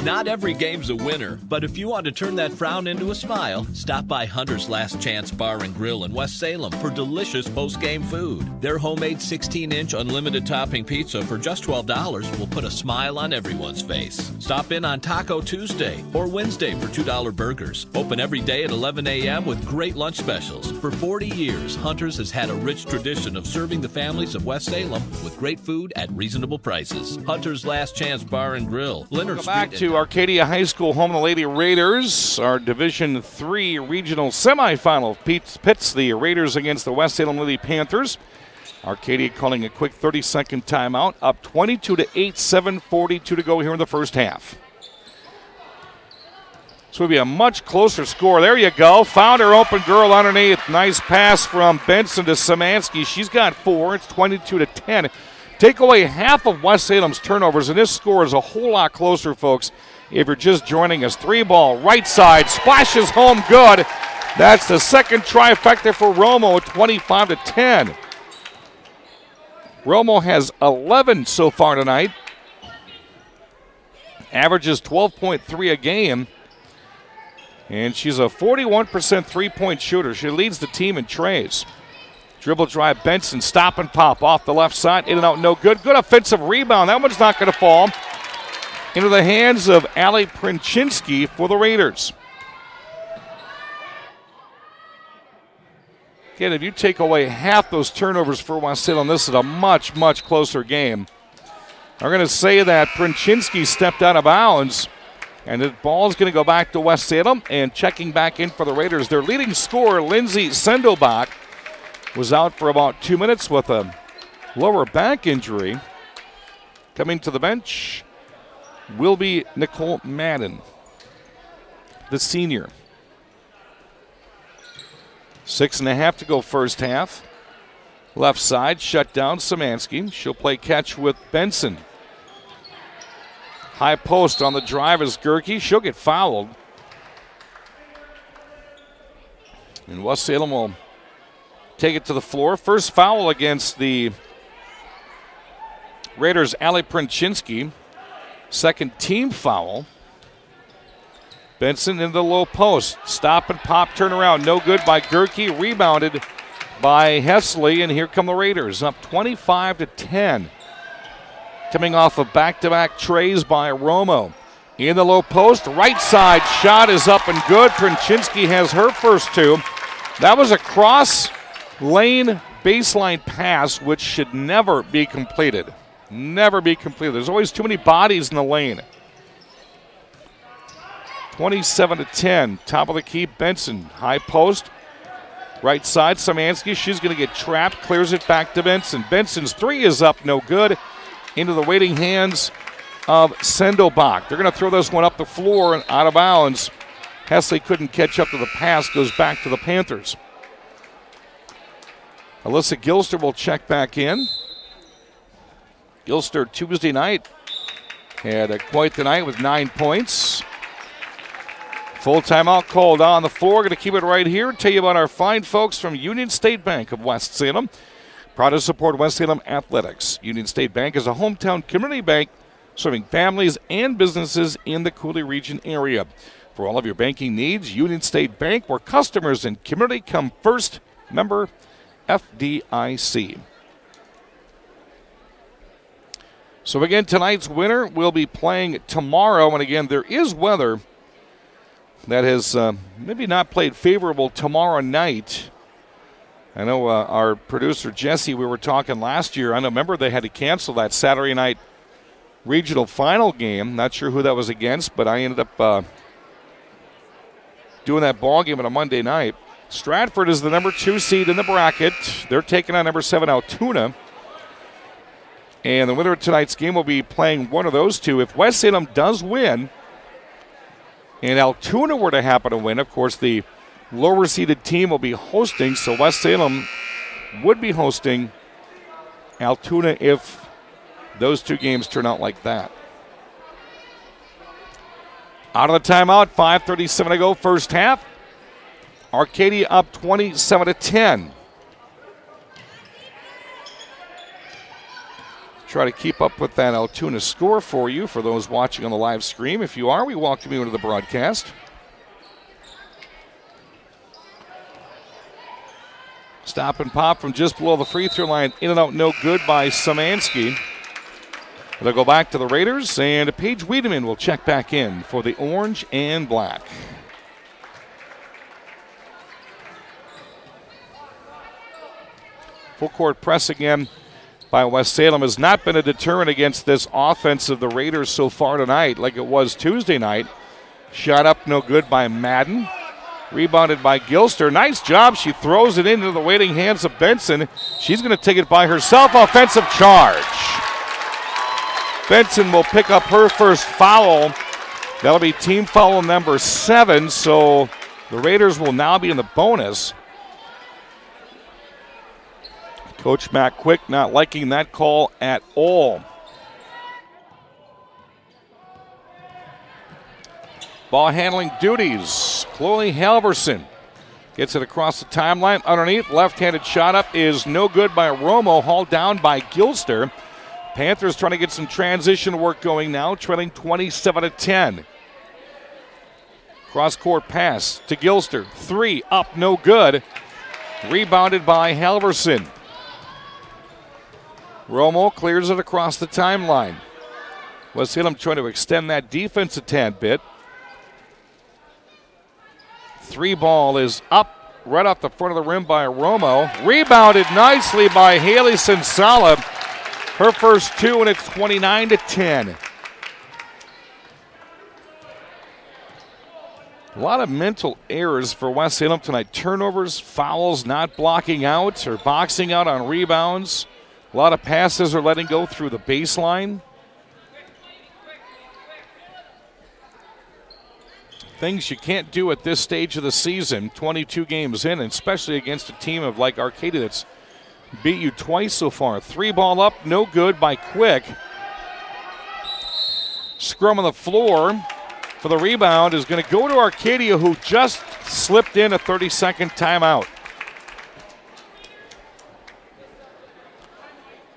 Not every game's a winner, but if you want to turn that frown into a smile, stop by Hunter's Last Chance Bar and Grill in West Salem for delicious post-game food. Their homemade 16-inch unlimited topping pizza for just $12 will put a smile on everyone's face. Stop in on Taco Tuesday or Wednesday for $2 burgers. Open every day at 11 a.m. with great lunch specials. For 40 years, Hunter's has had a rich tradition of serving the families of West Salem with great food at reasonable prices. Hunter's Last Chance Bar and Grill, Leonard Street. To Arcadia High School, home of the Lady Raiders. Our Division III regional semifinal pits the Raiders against the West Salem Lady Panthers. Arcadia calling a quick 30-second timeout. Up 22-8, 7:42 to go here in the first half. This will be a much closer score. There you go. Found her open girl underneath. Nice pass from Benson to Szymanski. She's got 4. It's 22-10. Take away half of West Salem's turnovers, and this score is a whole lot closer, folks. If you're just joining us, 3 ball, right side, splashes home good. That's the second trifecta for Romo, 25-10. Romo has 11 so far tonight. Averages 12.3 a game. And she's a 41% three-point shooter. She leads the team in trays. Dribble drive, Benson, stop and pop off the left side, in and out, no good. Good offensive rebound. That one's not going to fall. Into the hands of Allie Princhinsky for the Raiders. Again, if you take away half those turnovers for West Salem, this is a much, much closer game. I'm going to say that Princhinsky stepped out of bounds, and the ball is going to go back to West Salem, and checking back in for the Raiders. Their leading scorer, Lindsay Sendelbach, was out for about 2 minutes with a lower back injury. Coming to the bench will be Nicole Madden, the senior. 6.5 to go first half. Left side, shut down Szymanski. She'll play catch with Benson. High post on the drive is Gerke. She'll get fouled. And West Salem will take it to the floor. First foul against the Raiders, Allie Princhinsky. Second team foul. Benson in the low post. Stop and pop, turn around. No good by Gerke. Rebounded by Hesley, and here come the Raiders. Up 25-10. Coming off of back-to-back trays by Romo. In the low post, right side shot is up and good. Princhinsky has her first 2. That was a cross lane baseline pass, which should never be completed. Never be completed. There's always too many bodies in the lane. 27-10. Top of the key, Benson. High post. Right side, Szymanski. She's going to get trapped. Clears it back to Benson. Benson's three is up, no good. Into the waiting hands of Sendelbach. They're going to throw this one up the floor and out of bounds. Hesley couldn't catch up to the pass. Goes back to the Panthers. Alyssa Gilster will check back in. Gilster Tuesday night had quite the night with 9 points. Full timeout called on the floor. Going to keep it right here. Tell you about our fine folks from Union State Bank of West Salem. Proud to support West Salem athletics. Union State Bank is a hometown community bank serving families and businesses in the Cooley region area. For all of your banking needs, Union State Bank, where customers and community come first. Member FDIC. So again, tonight's winner will be playing tomorrow. And again, there is weather that has maybe not played favorable tomorrow night. I know our producer Jesse, we were talking last year. I remember they had to cancel that Saturday night regional final game. Not sure who that was against, but I ended up doing that ball game on a Monday night. Stratford is the number 2 seed in the bracket. They're taking on number 7 Altoona. And the winner of tonight's game will be playing one of those two. If West Salem does win, and Altoona were to happen to win, of course, the lower-seeded team will be hosting, so West Salem would be hosting Altoona if those two games turn out like that. Out of the timeout, 5:37 to go, first half. Arcadia up 27-10. Try to keep up with that Altoona score for you, for those watching on the live stream. If you are, we welcome you into the broadcast. Stop and pop from just below the free throw line. In and out, no good by Szymanski. They'll go back to the Raiders, and Paige Wiedemann will check back in for the orange and black. Full court press again by West Salem has not been a deterrent against this offense of the Raiders so far tonight, like it was Tuesday night. Shot up, no good by Madden. Rebounded by Gilster. Nice job. She throws it into the waiting hands of Benson. She's going to take it by herself. Offensive charge. Benson will pick up her first foul. That'll be team foul number 7, so the Raiders will now be in the bonus. Coach Matt Quick not liking that call at all. Ball handling duties. Chloe Halverson gets it across the timeline. Underneath, left-handed shot up is no good by Romo, hauled down by Gilster. Panthers trying to get some transition work going now, trailing 27-10. Cross-court pass to Gilster. 3 up, no good. Rebounded by Halverson. Romo clears it across the timeline. West Salem trying to extend that defense a tad bit. 3 ball is up right off the front of the rim by Romo. Rebounded nicely by Haley Sensala. Her first 2, and it's 29-10. A lot of mental errors for West Salem tonight. Turnovers, fouls, not blocking out or boxing out on rebounds. A lot of passes are letting go through the baseline. Things you can't do at this stage of the season, 22 games in, and especially against a team of like Arcadia that's beat you twice so far. 3 ball up, no good by Quick. Scrum on the floor for the rebound is going to go to Arcadia, who just slipped in a 30-second timeout.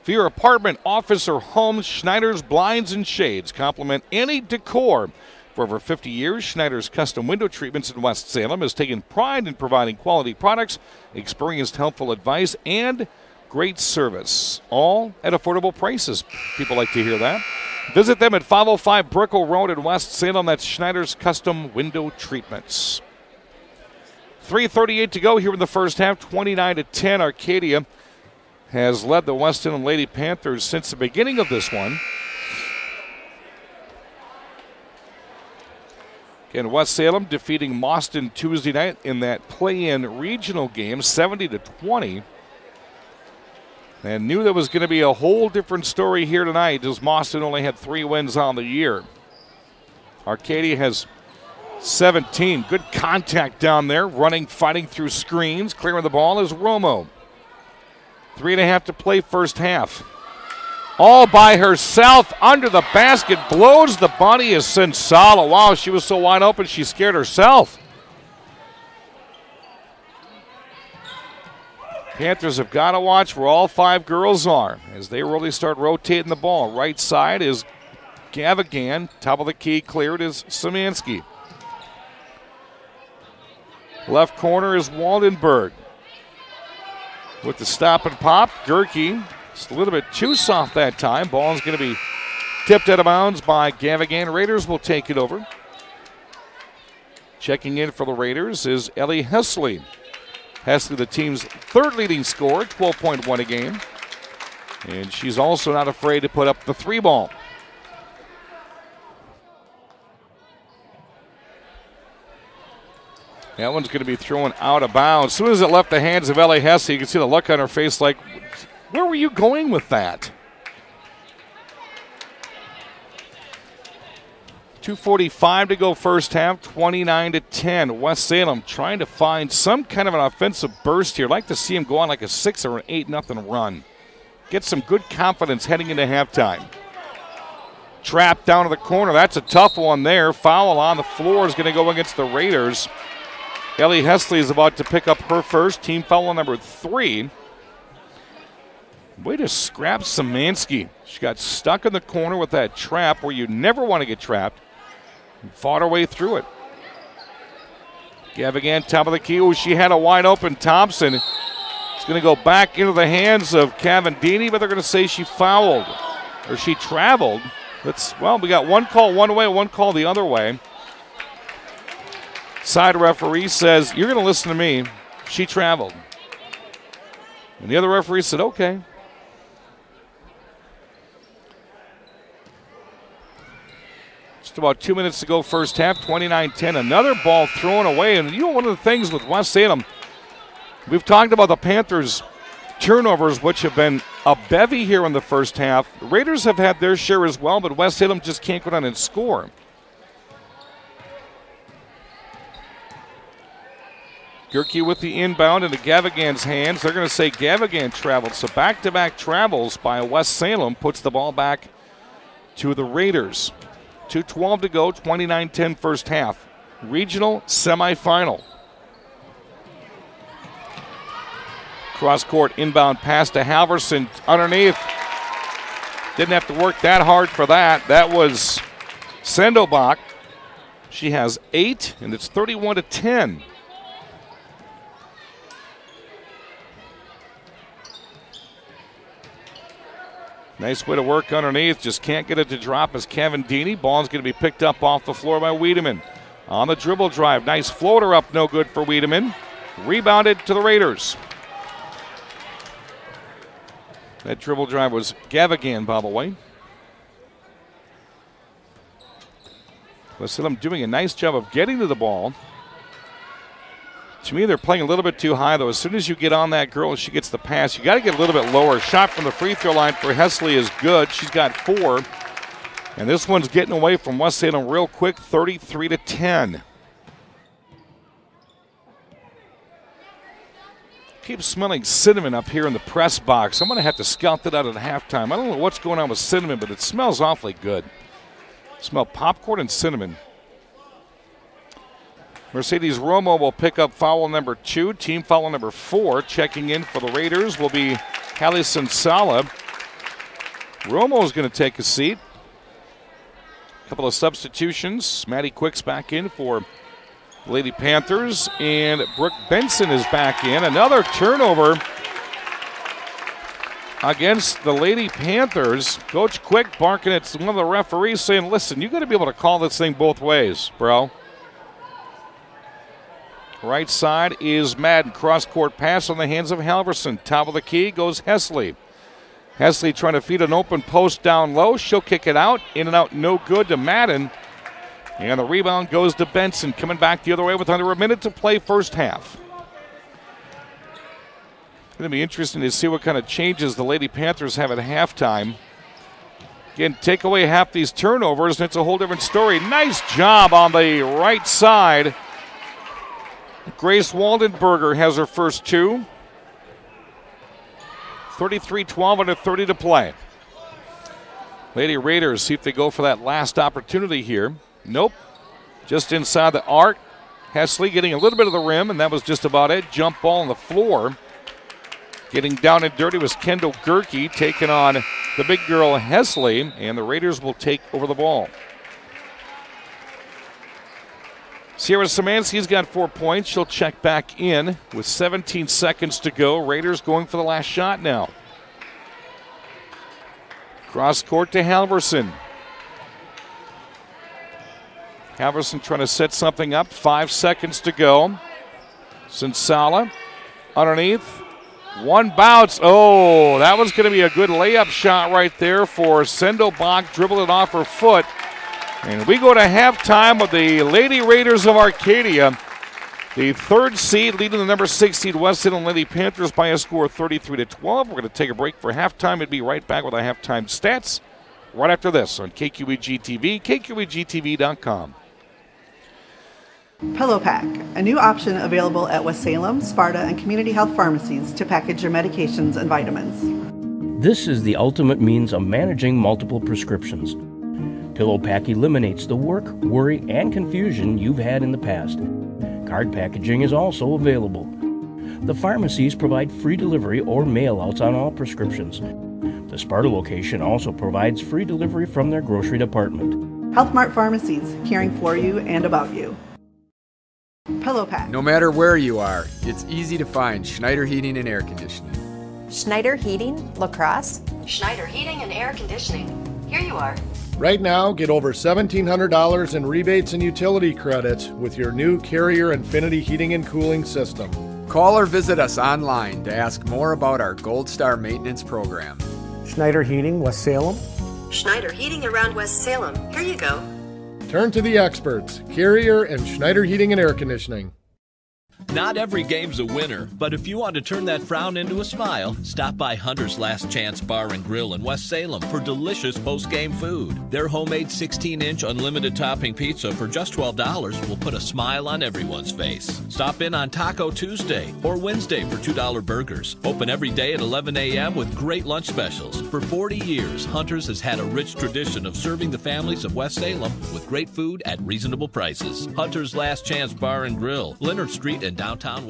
For your apartment, office, or home, Schneider's Blinds and Shades complement any decor. For over 50 years, Schneider's Custom Window Treatments in West Salem has taken pride in providing quality products, experienced helpful advice, and great service, all at affordable prices. People like to hear that. Visit them at 505 Brickell Road in West Salem. That's Schneider's Custom Window Treatments. 3:38 to go here in the first half, 29-10. Arcadia has led the West Salem Lady Panthers since the beginning of this one. Again, West Salem defeating Mauston Tuesday night in that play-in regional game, 70-20. And knew there was going to be a whole different story here tonight, as Mauston only had 3 wins on the year. Arcadia has 17. Good contact down there, running, fighting through screens. Clearing the ball is Romo. 3.5 to play first half. All by herself under the basket, blows the body of Sensala. Wow, she was so wide open she scared herself. Panthers have got to watch where all 5 girls are as they really start rotating the ball. Right side is Gavigan. Top of the key cleared is Szymanski. Left corner is Waldenberg. With the stop and pop, Gerke. Just a little bit too soft that time. Ball is going to be tipped out of bounds by Gavigan. Raiders will take it over. Checking in for the Raiders is Ellie Hesley. Hesley, the team's 3rd leading scorer, 12.1 a game. And she's also not afraid to put up the 3 ball. That one's going to be thrown out of bounds. As soon as it left the hands of Ellie Hesley, you can see the look on her face like, where were you going with that? 2:45 to go first half, 29-10. West Salem trying to find some kind of an offensive burst here. I'd like to see him go on like a 6 or an 8-0 run. Get some good confidence heading into halftime. Trap down to the corner. That's a tough one there. Foul on the floor is going to go against the Raiders. Ellie Hesley is about to pick up her first. Team foul number 3. Way to scrap Szymanski. She got stuck in the corner with that trap where you never want to get trapped. And fought her way through it. Gavigan, top of the key. Oh, she had a wide open Thompson. It's going to go back into the hands of Cavandini, but they're going to say she fouled. Or she traveled. Well, we got one call one way, one call the other way. Side referee says, you're going to listen to me. She traveled. And the other referee said, okay. Just about 2 minutes to go first half, 29-10. Another ball thrown away. And you know, one of the things with West Salem, we've talked about the Panthers' turnovers, which have been a bevy here in the first half. The Raiders have had their share as well, but West Salem just can't go down and score. Gerke with the inbound into Gavigan's hands. They're going to say Gavigan traveled. So back-to-back travels by West Salem puts the ball back to the Raiders. 2:12 to go, 29-10 first half. Regional semifinal. Cross-court inbound pass to Halverson underneath. Didn't have to work that hard for that. That was Sendobach. She has 8, and it's 31-10. Nice way to work underneath. Just can't get it to drop as Cavandini. Ball's going to be picked up off the floor by Wiedemann. On the dribble drive. Nice floater up. No good for Wiedemann. Rebounded to the Raiders. That dribble drive was Gavigan, by the way. West Salem doing a nice job of getting to the ball. To me, they're playing a little bit too high, though. As soon as you get on that girl and she gets the pass, you got to get a little bit lower. Shot from the free throw line for Hesley is good. She's got 4. And this one's getting away from West Salem real quick, 33-10. Keep smelling cinnamon up here in the press box. I'm going to have to scout that out at halftime. I don't know what's going on with cinnamon, but it smells awfully good. Smell popcorn and cinnamon. Mercedes Romo will pick up foul number 2, team foul number 4. Checking in for the Raiders will be Hallie Sensala. Romo is going to take a seat. A couple of substitutions. Maddie Quick's back in for the Lady Panthers, and Brooke Benson is back in. Another turnover against the Lady Panthers. Coach Quick barking at one of the referees saying, listen, you got to be able to call this thing both ways, bro. Right side is Madden. Cross-court pass on the hands of Halverson. Top of the key goes Hesley. Hesley trying to feed an open post down low. She'll kick it out. In and out, no good to Madden. And the rebound goes to Benson, coming back the other way with under a minute to play first half. It's going to be interesting to see what kind of changes the Lady Panthers have at halftime. Again, take away half these turnovers, and it's a whole different story. Nice job on the right side. Grace Waldenberger has her first two. 33-12 under 30 to play. Lady Raiders see if they go for that last opportunity here. Nope. Just inside the arc. Hesley getting a little bit of the rim, and that was just about it. Jump ball on the floor. Getting down and dirty was Kendall Gerke taking on the big girl Hesley, and the Raiders will take over the ball. Sierra Szymanski's got 4 points. She'll check back in with 17 seconds to go. Raiders going for the last shot now. Cross court to Halverson. Halverson trying to set something up. 5 seconds to go. Sinsala underneath. One bounce. Oh, that was going to be a good layup shot right there for Sendelbach. Dribbled it off her foot. And we go to halftime with the Lady Raiders of Arcadia. The third seed leading the number 6 seed West Salem Lady Panthers by a score of 33-12. We're going to take a break for halftime and be right back with our halftime stats right after this on KQEG TV, KQEGTV.com. Pillow Pack, a new option available at West Salem, Sparta, and community health pharmacies to package your medications and vitamins. This is the ultimate means of managing multiple prescriptions. Pillow Pack eliminates the work, worry, and confusion you've had in the past. Card packaging is also available. The pharmacies provide free delivery or mail-outs on all prescriptions. The Sparta location also provides free delivery from their grocery department. Health Mart Pharmacies, caring for you and about you. Pillow Pack. No matter where you are, it's easy to find Schneider Heating and Air Conditioning. Schneider Heating, Lacrosse. Schneider Heating and Air Conditioning. Here you are. Right now, get over $1,700 in rebates and utility credits with your new Carrier Infinity heating and cooling system. Call or visit us online to ask more about our Gold Star maintenance program. Schneider Heating, West Salem. Schneider Heating around West Salem. Here you go. Turn to the experts, Carrier and Schneider Heating and Air Conditioning. Not every game's a winner, but if you want to turn that frown into a smile, stop by Hunter's Last Chance Bar and Grill in West Salem for delicious post-game food. Their homemade 16-inch unlimited topping pizza for just $12 will put a smile on everyone's face. Stop in on Taco Tuesday or Wednesday for $2 burgers. Open every day at 11 a.m. with great lunch specials. For 40 years, Hunter's has had a rich tradition of serving the families of West Salem with great food at reasonable prices. Hunter's Last Chance Bar and Grill, Leonard Street in downtown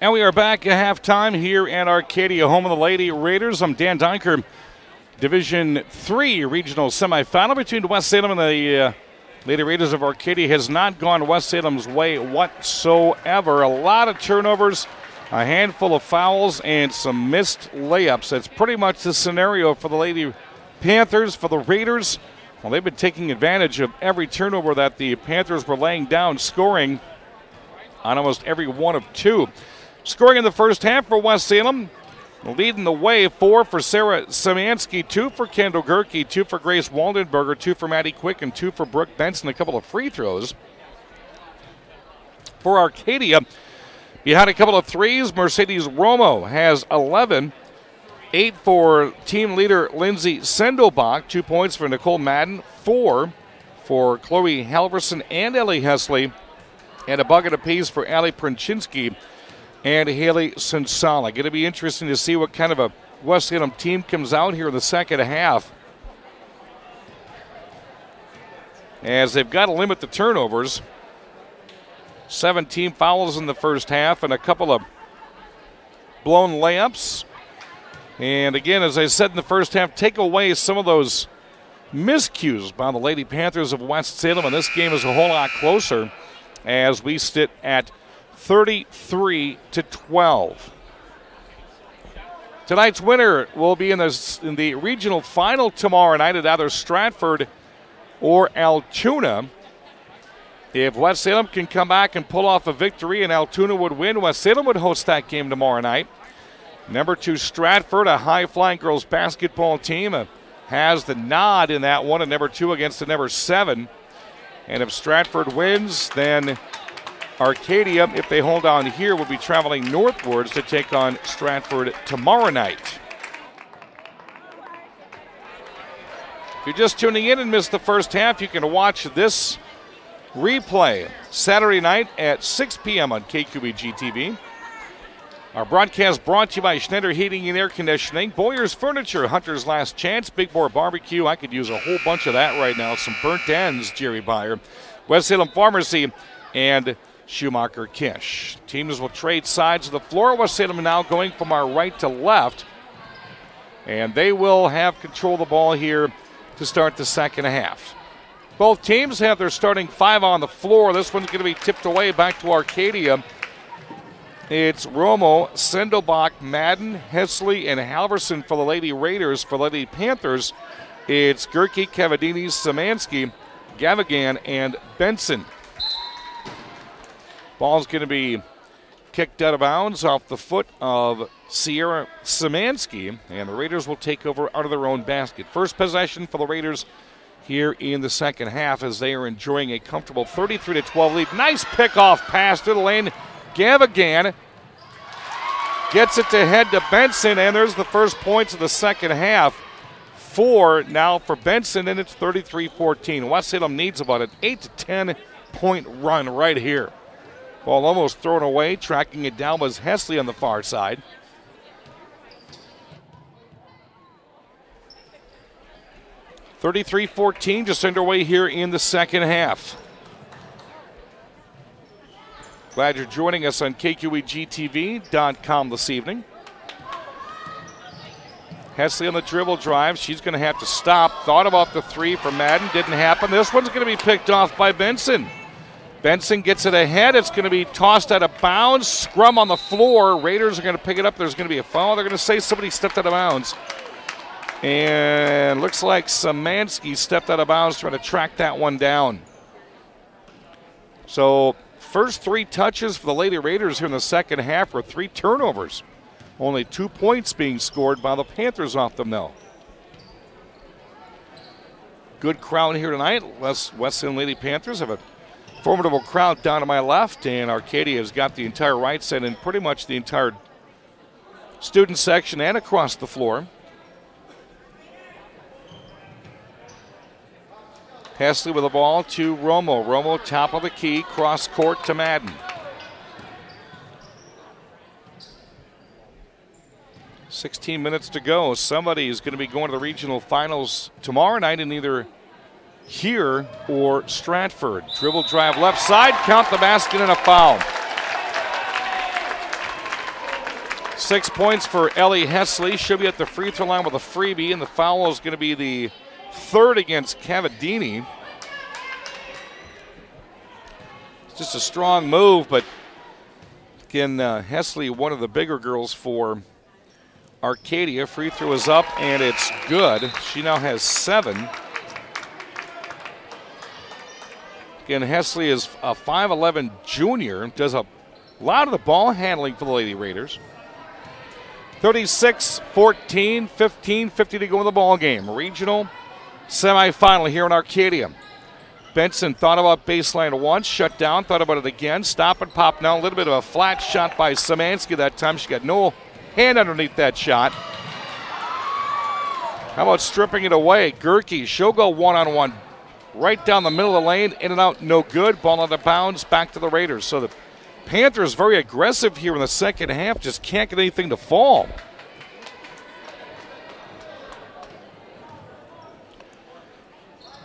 And we are back at halftime here at Arcadia, home of the Lady Raiders. I'm Dan Dynker. Division 3 regional semifinal between West Salem and the Lady Raiders of Arcadia has not gone West Salem's way whatsoever. A lot of turnovers, a handful of fouls, and some missed layups. That's pretty much the scenario for the Lady Panthers. For the Raiders, well, they've been taking advantage of every turnover that the Panthers were laying down, scoring on almost every one of two. Scoring in the first half for West Salem, leading the way, 4 for Sarah Szymanski, 2 for Kendall Gerke, 2 for Grace Waldenberger, 2 for Maddie Quick, and 2 for Brooke Benson, a couple of free throws. For Arcadia, behind a couple of threes, Mercedes Romo has 11, 8 for team leader Lindsay Sendelbach, 2 points for Nicole Madden, 4 for Chloe Halverson and Ellie Hesley, and a bucket apiece for Allie Princhinsky and Haley Sensala. Going to be interesting to see what kind of a West Salem team comes out here in the second half, as they've got to limit the turnovers. 17 fouls in the first half and a couple of blown layups. And again, as I said in the first half, take away some of those miscues by the Lady Panthers of West Salem, and this game is a whole lot closer as we sit at 33-12. Tonight's winner will be in the regional final tomorrow night at either Stratford or Altoona. If West Salem can come back and pull off a victory and Altoona would win, West Salem would host that game tomorrow night. Number 2 Stratford, a high-flying girls basketball team, has the nod in that one, and number 2 against the number 7. And if Stratford wins, then Arcadia, if they hold on here, will be traveling northwards to take on Stratford tomorrow night. If you're just tuning in and missed the first half, you can watch this replay Saturday night at 6 p.m. on KQEG TV. Our broadcast brought to you by Schneider Heating and Air Conditioning, Boyer's Furniture, Hunter's Last Chance, Big Boar Barbecue. I could use a whole bunch of that right now. Some burnt ends, Jerry Byer. West Salem Pharmacy and Schumacher Kish. Teams will trade sides of the floor. West Salem now going from our right to left. And they will have control of the ball here to start the second half. Both teams have their starting 5 on the floor. This one's going to be tipped away back to Arcadia. It's Romo, Sendelbach, Madden, Hesley, and Halverson for the Lady Raiders. For the Lady Panthers, it's Gerke, Cavadini, Szymanski, Gavigan, and Benson. Ball's going to be kicked out of bounds off the foot of Sierra Szymanski, and the Raiders will take over out of their own basket. First possession for the Raiders here in the second half as they are enjoying a comfortable 33-12 lead. Nice pickoff pass to the lane. Gavigan gets it to head to Benson, and there's the first points of the second half. 4 now for Benson, and it's 33-14. West Salem needs about an 8 to 10 point run right here. Ball almost thrown away. Tracking it down was Hesley on the far side. (33-14), just underway here in the second half. Glad you're joining us on KQEGTV.com this evening. Hesley on the dribble drive. She's going to have to stop. Thought about the 3 for Madden. Didn't happen. This one's going to be picked off by Benson. Benson gets it ahead. It's going to be tossed out of bounds. Scrum on the floor. Raiders are going to pick it up. There's going to be a foul. They're going to say somebody stepped out of bounds. And looks like Szymanski stepped out of bounds trying to track that one down. So first 3 touches for the Lady Raiders here in the second half were 3 turnovers. Only 2 points being scored by the Panthers off them, though. Good crowd here tonight. West Salem Lady Panthers have a formidable crowd down to my left, and Arcadia has got the entire right side and pretty much the entire student section and across the floor. Hesley with the ball to Romo. Romo top of the key, cross court to Madden. 16 minutes to go. Somebody is going to be going to the regional finals tomorrow night in either here or Stratford. Dribble drive left side, count the basket and a foul. 6 points for Ellie Hesley. She'll be at the free throw line with a freebie, and the foul is going to be the third against Cavadini. It's just a strong move, but again, Hesley, one of the bigger girls for Arcadia. Free throw is up, and it's good. She now has 7. Again, Hesley is a 5'11 junior, does a lot of the ball handling for the Lady Raiders. 36-14, 15-50 to go in the ball game. Regional semifinal here in Arcadia. Benson thought about baseline once, shut down, thought about it again. Stop and pop now. A little bit of a flat shot by Szymanski that time. She got no hand underneath that shot. How about stripping it away? Gerke, she'll go one-on-one right down the middle of the lane, in and out, no good. Ball out of bounds, back to the Raiders. So the Panthers very aggressive here in the second half, just can't get anything to fall.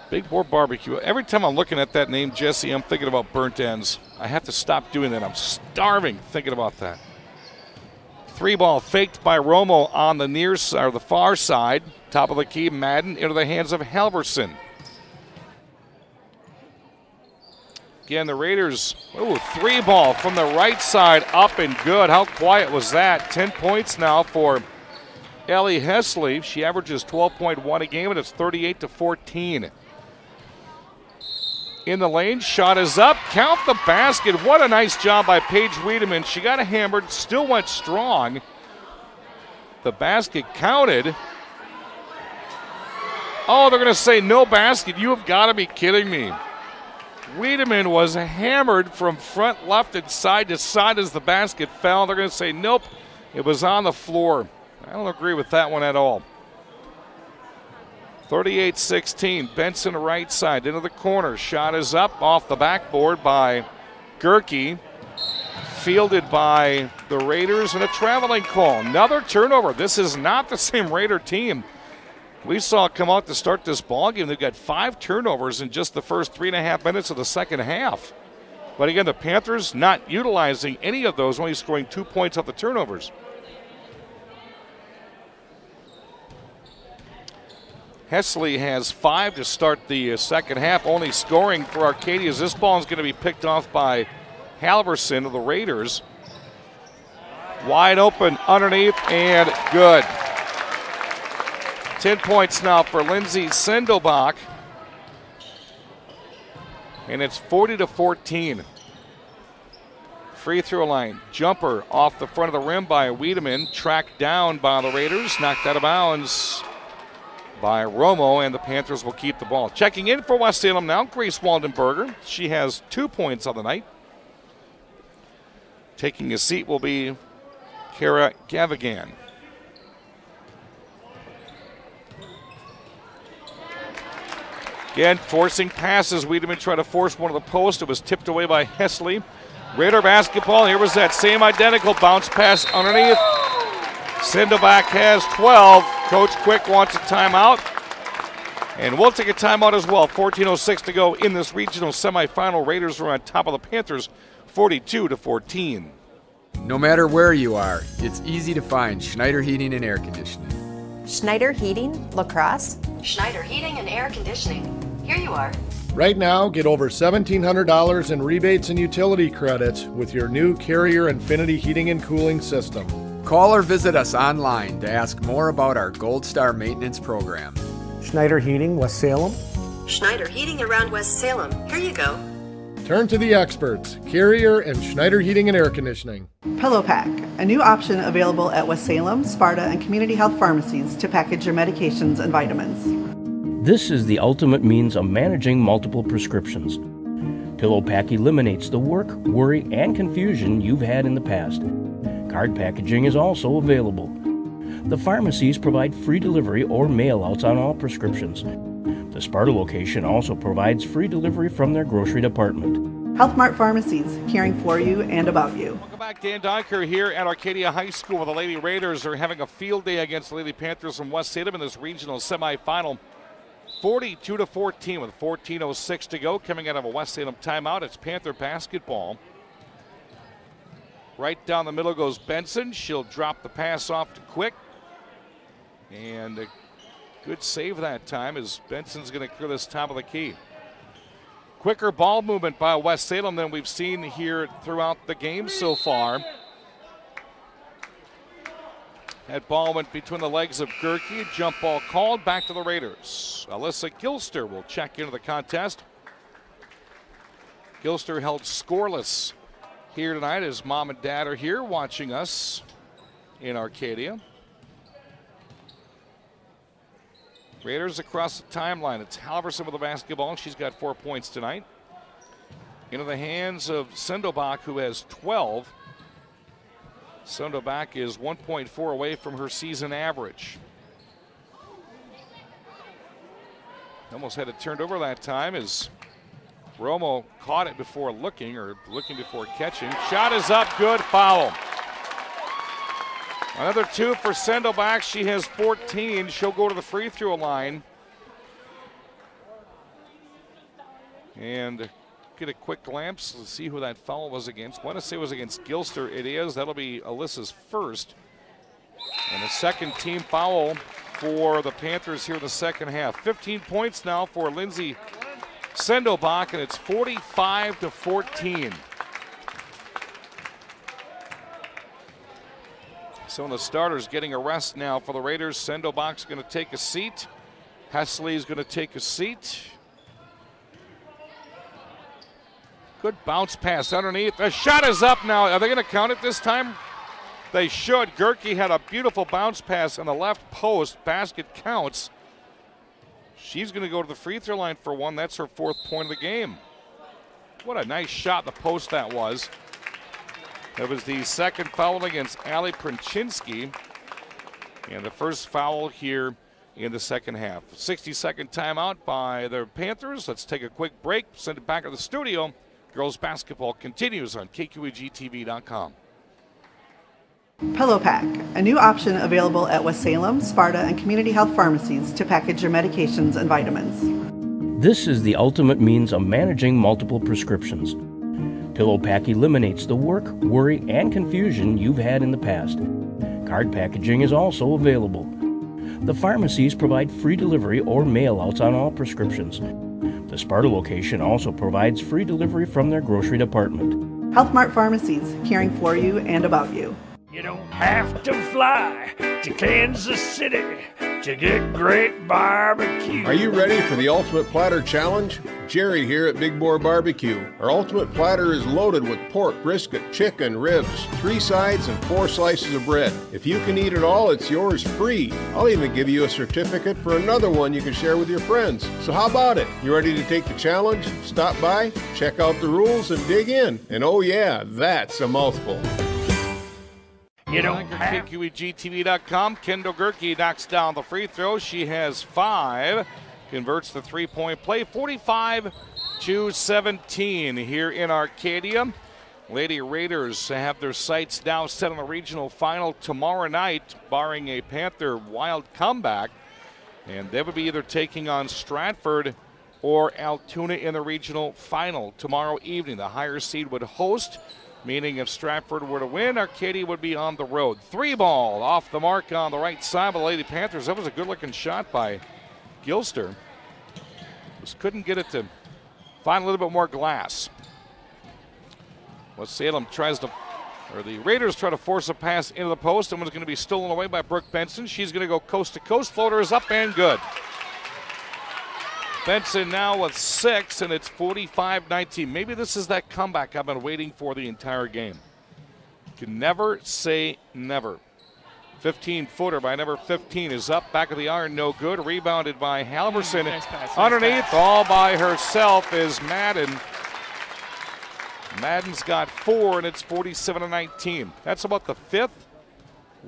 Big Boar Barbecue. Every time I'm looking at that name, Jesse, I'm thinking about burnt ends. I have to stop doing that. I'm starving thinking about that. 3-ball faked by Romo on the near side, or the far side. Top of the key, Madden into the hands of Halverson. Again, the Raiders, 3-ball from the right side, up and good. How quiet was that? 10 points now for Ellie Hesley. She averages 12.1 a game, and it's 38-14. In the lane, shot is up. Count the basket. What a nice job by Paige Wiedemann. She got hammered, still went strong. The basket counted. Oh, they're going to say no basket. You have got to be kidding me. Wiedemann was hammered from front left and side to side as the basket fell. They're going to say nope, it was on the floor. I don't agree with that one at all. 38-16, Benson right side into the corner. Shot is up off the backboard by Gerke. Fielded by the Raiders and a traveling call. Another turnover. This is not the same Raider team we saw come out to start this ballgame. They've got 5 turnovers in just the first 3.5 minutes of the second half. But again, the Panthers not utilizing any of those, only scoring 2 points off the turnovers. Hesley has 5 to start the second half, only scoring for Arcadia. This ball is going to be picked off by Halverson of the Raiders. Wide open underneath and good. 10 points now for Lindsay Sendelbach. And it's 40-14. Free throw line. Jumper off the front of the rim by Wiedemann. Tracked down by the Raiders. Knocked out of bounds by Romo, and the Panthers will keep the ball. Checking in for West Salem now, Grace Waldenberger. She has 2 points on the night. Taking a seat will be Kara Gavigan. Again, forcing passes. Wiedemann tried to force one of the posts. It was tipped away by Hesley. Raider basketball. Here was that same identical bounce pass underneath. Sendelbach has 12. Coach Quick wants a timeout. And we'll take a timeout as well. 14:06 to go in this regional semifinal. Raiders are on top of the Panthers, 42-14. No matter where you are, it's easy to find Schneider Heating and Air Conditioning. Schneider Heating, La Crosse. Schneider Heating and Air Conditioning. Here you are. Right now, get over $1,700 in rebates and utility credits with your new Carrier Infinity heating and cooling system. Call or visit us online to ask more about our Gold Star maintenance program. Schneider Heating, West Salem. Schneider Heating around West Salem. Here you go. Turn to the experts, Carrier and Schneider Heating and Air Conditioning. Pillow Pack, a new option available at West Salem, Sparta, and community health pharmacies to package your medications and vitamins. This is the ultimate means of managing multiple prescriptions. Pillow Pack eliminates the work, worry, and confusion you've had in the past. Card packaging is also available. The pharmacies provide free delivery or mail-outs on all prescriptions. The Sparta location also provides free delivery from their grocery department. Health Mart Pharmacies, caring for you and about you. Welcome back, Dan Dyker here at Arcadia High School, where the Lady Raiders are having a field day against the Lady Panthers from West Salem in this regional semifinal. 42-14 with 14:06 to go. Coming out of a West Salem timeout, it's Panther basketball. Right down the middle goes Benson. She'll drop the pass off to Quick. And a good save that time as Benson's going to clear this top of the key. Quicker ball movement by West Salem than we've seen here throughout the game so far. That ball went between the legs of Gerke. Jump ball called back to the Raiders. Alyssa Gilster will check into the contest. Gilster held scoreless here tonight as mom and dad are here watching us in Arcadia. Raiders across the timeline. It's Halverson with the basketball. She's got 4 points tonight. Into the hands of Sendelbach, who has 12. Sendelbach is 1.4 away from her season average. Almost had it turned over that time as Romo caught it before looking, or looking before catching. Shot is up, good, foul. Another 2 for Sendelbach. She has 14. She'll go to the free throw line. And get a quick glance to see who that foul was against. I want to say it was against Gilster. It is. That'll be Alyssa's first. And the second team foul for the Panthers here in the second half. 15 points now for Lindsay Sendelbach, and it's 45-14. Some of the starters getting a rest now for the Raiders. Sendelbach's going to take a seat. Hesley's going to take a seat. Good bounce pass underneath. The shot is up now. Are they going to count it this time? They should. Gerke had a beautiful bounce pass on the left post. Basket counts. She's going to go to the free throw line for one. That's her 4th point of the game. What a nice shot in the post that was. That was the second foul against Ali Princhinsky. And the first foul here in the second half. 60-second timeout by the Panthers. Let's take a quick break. Send it back to the studio. Girls basketball continues on KQEGTV.com. Pillow Pack, a new option available at West Salem, Sparta, and Community Health Pharmacies to package your medications and vitamins. This is the ultimate means of managing multiple prescriptions. Pillow Pack eliminates the work, worry, and confusion you've had in the past. Card packaging is also available. The pharmacies provide free delivery or mail-outs on all prescriptions. The Sparta location also provides free delivery from their grocery department. Health Mart Pharmacies, caring for you and about you. You don't have to fly to Kansas City to get great barbecue. Are you ready for the Ultimate Platter Challenge? Jerry here at Big Boar Barbecue. Our Ultimate Platter is loaded with pork, brisket, chicken, ribs, 3 sides, and 4 slices of bread. If you can eat it all, it's yours free. I'll even give you a certificate for another one you can share with your friends. So how about it? You ready to take the challenge? Stop by, check out the rules, and dig in. And oh yeah, that's a mouthful. You don't have KQEGTV.com. Kendall Gerke knocks down the free throw. She has 5. Converts the 3-point play. 45-17 here in Arcadia. Lady Raiders have their sights now set on the regional final tomorrow night, barring a Panther wild comeback. And they would be either taking on Stratford or Altoona in the regional final tomorrow evening. The higher seed would host, meaning if Stratford were to win, Arcadia would be on the road. 3 ball off the mark on the right side of the Lady Panthers. That was a good-looking shot by Gilster. Just couldn't get it to find a little bit more glass. Well, Salem tries to, or the Raiders try to force a pass into the post, and was going to be stolen away by Brooke Benson. She's going to go coast to coast. Floater is up and good. Benson now with 6, and it's 45-19. Maybe this is that comeback I've been waiting for the entire game. You can never say never. 15-footer by number 15 is up. Back of the iron, no good. Rebounded by Halverson. Nice pass, underneath, all by herself is Madden. Madden's got 4, and it's 47-19. That's about the 5th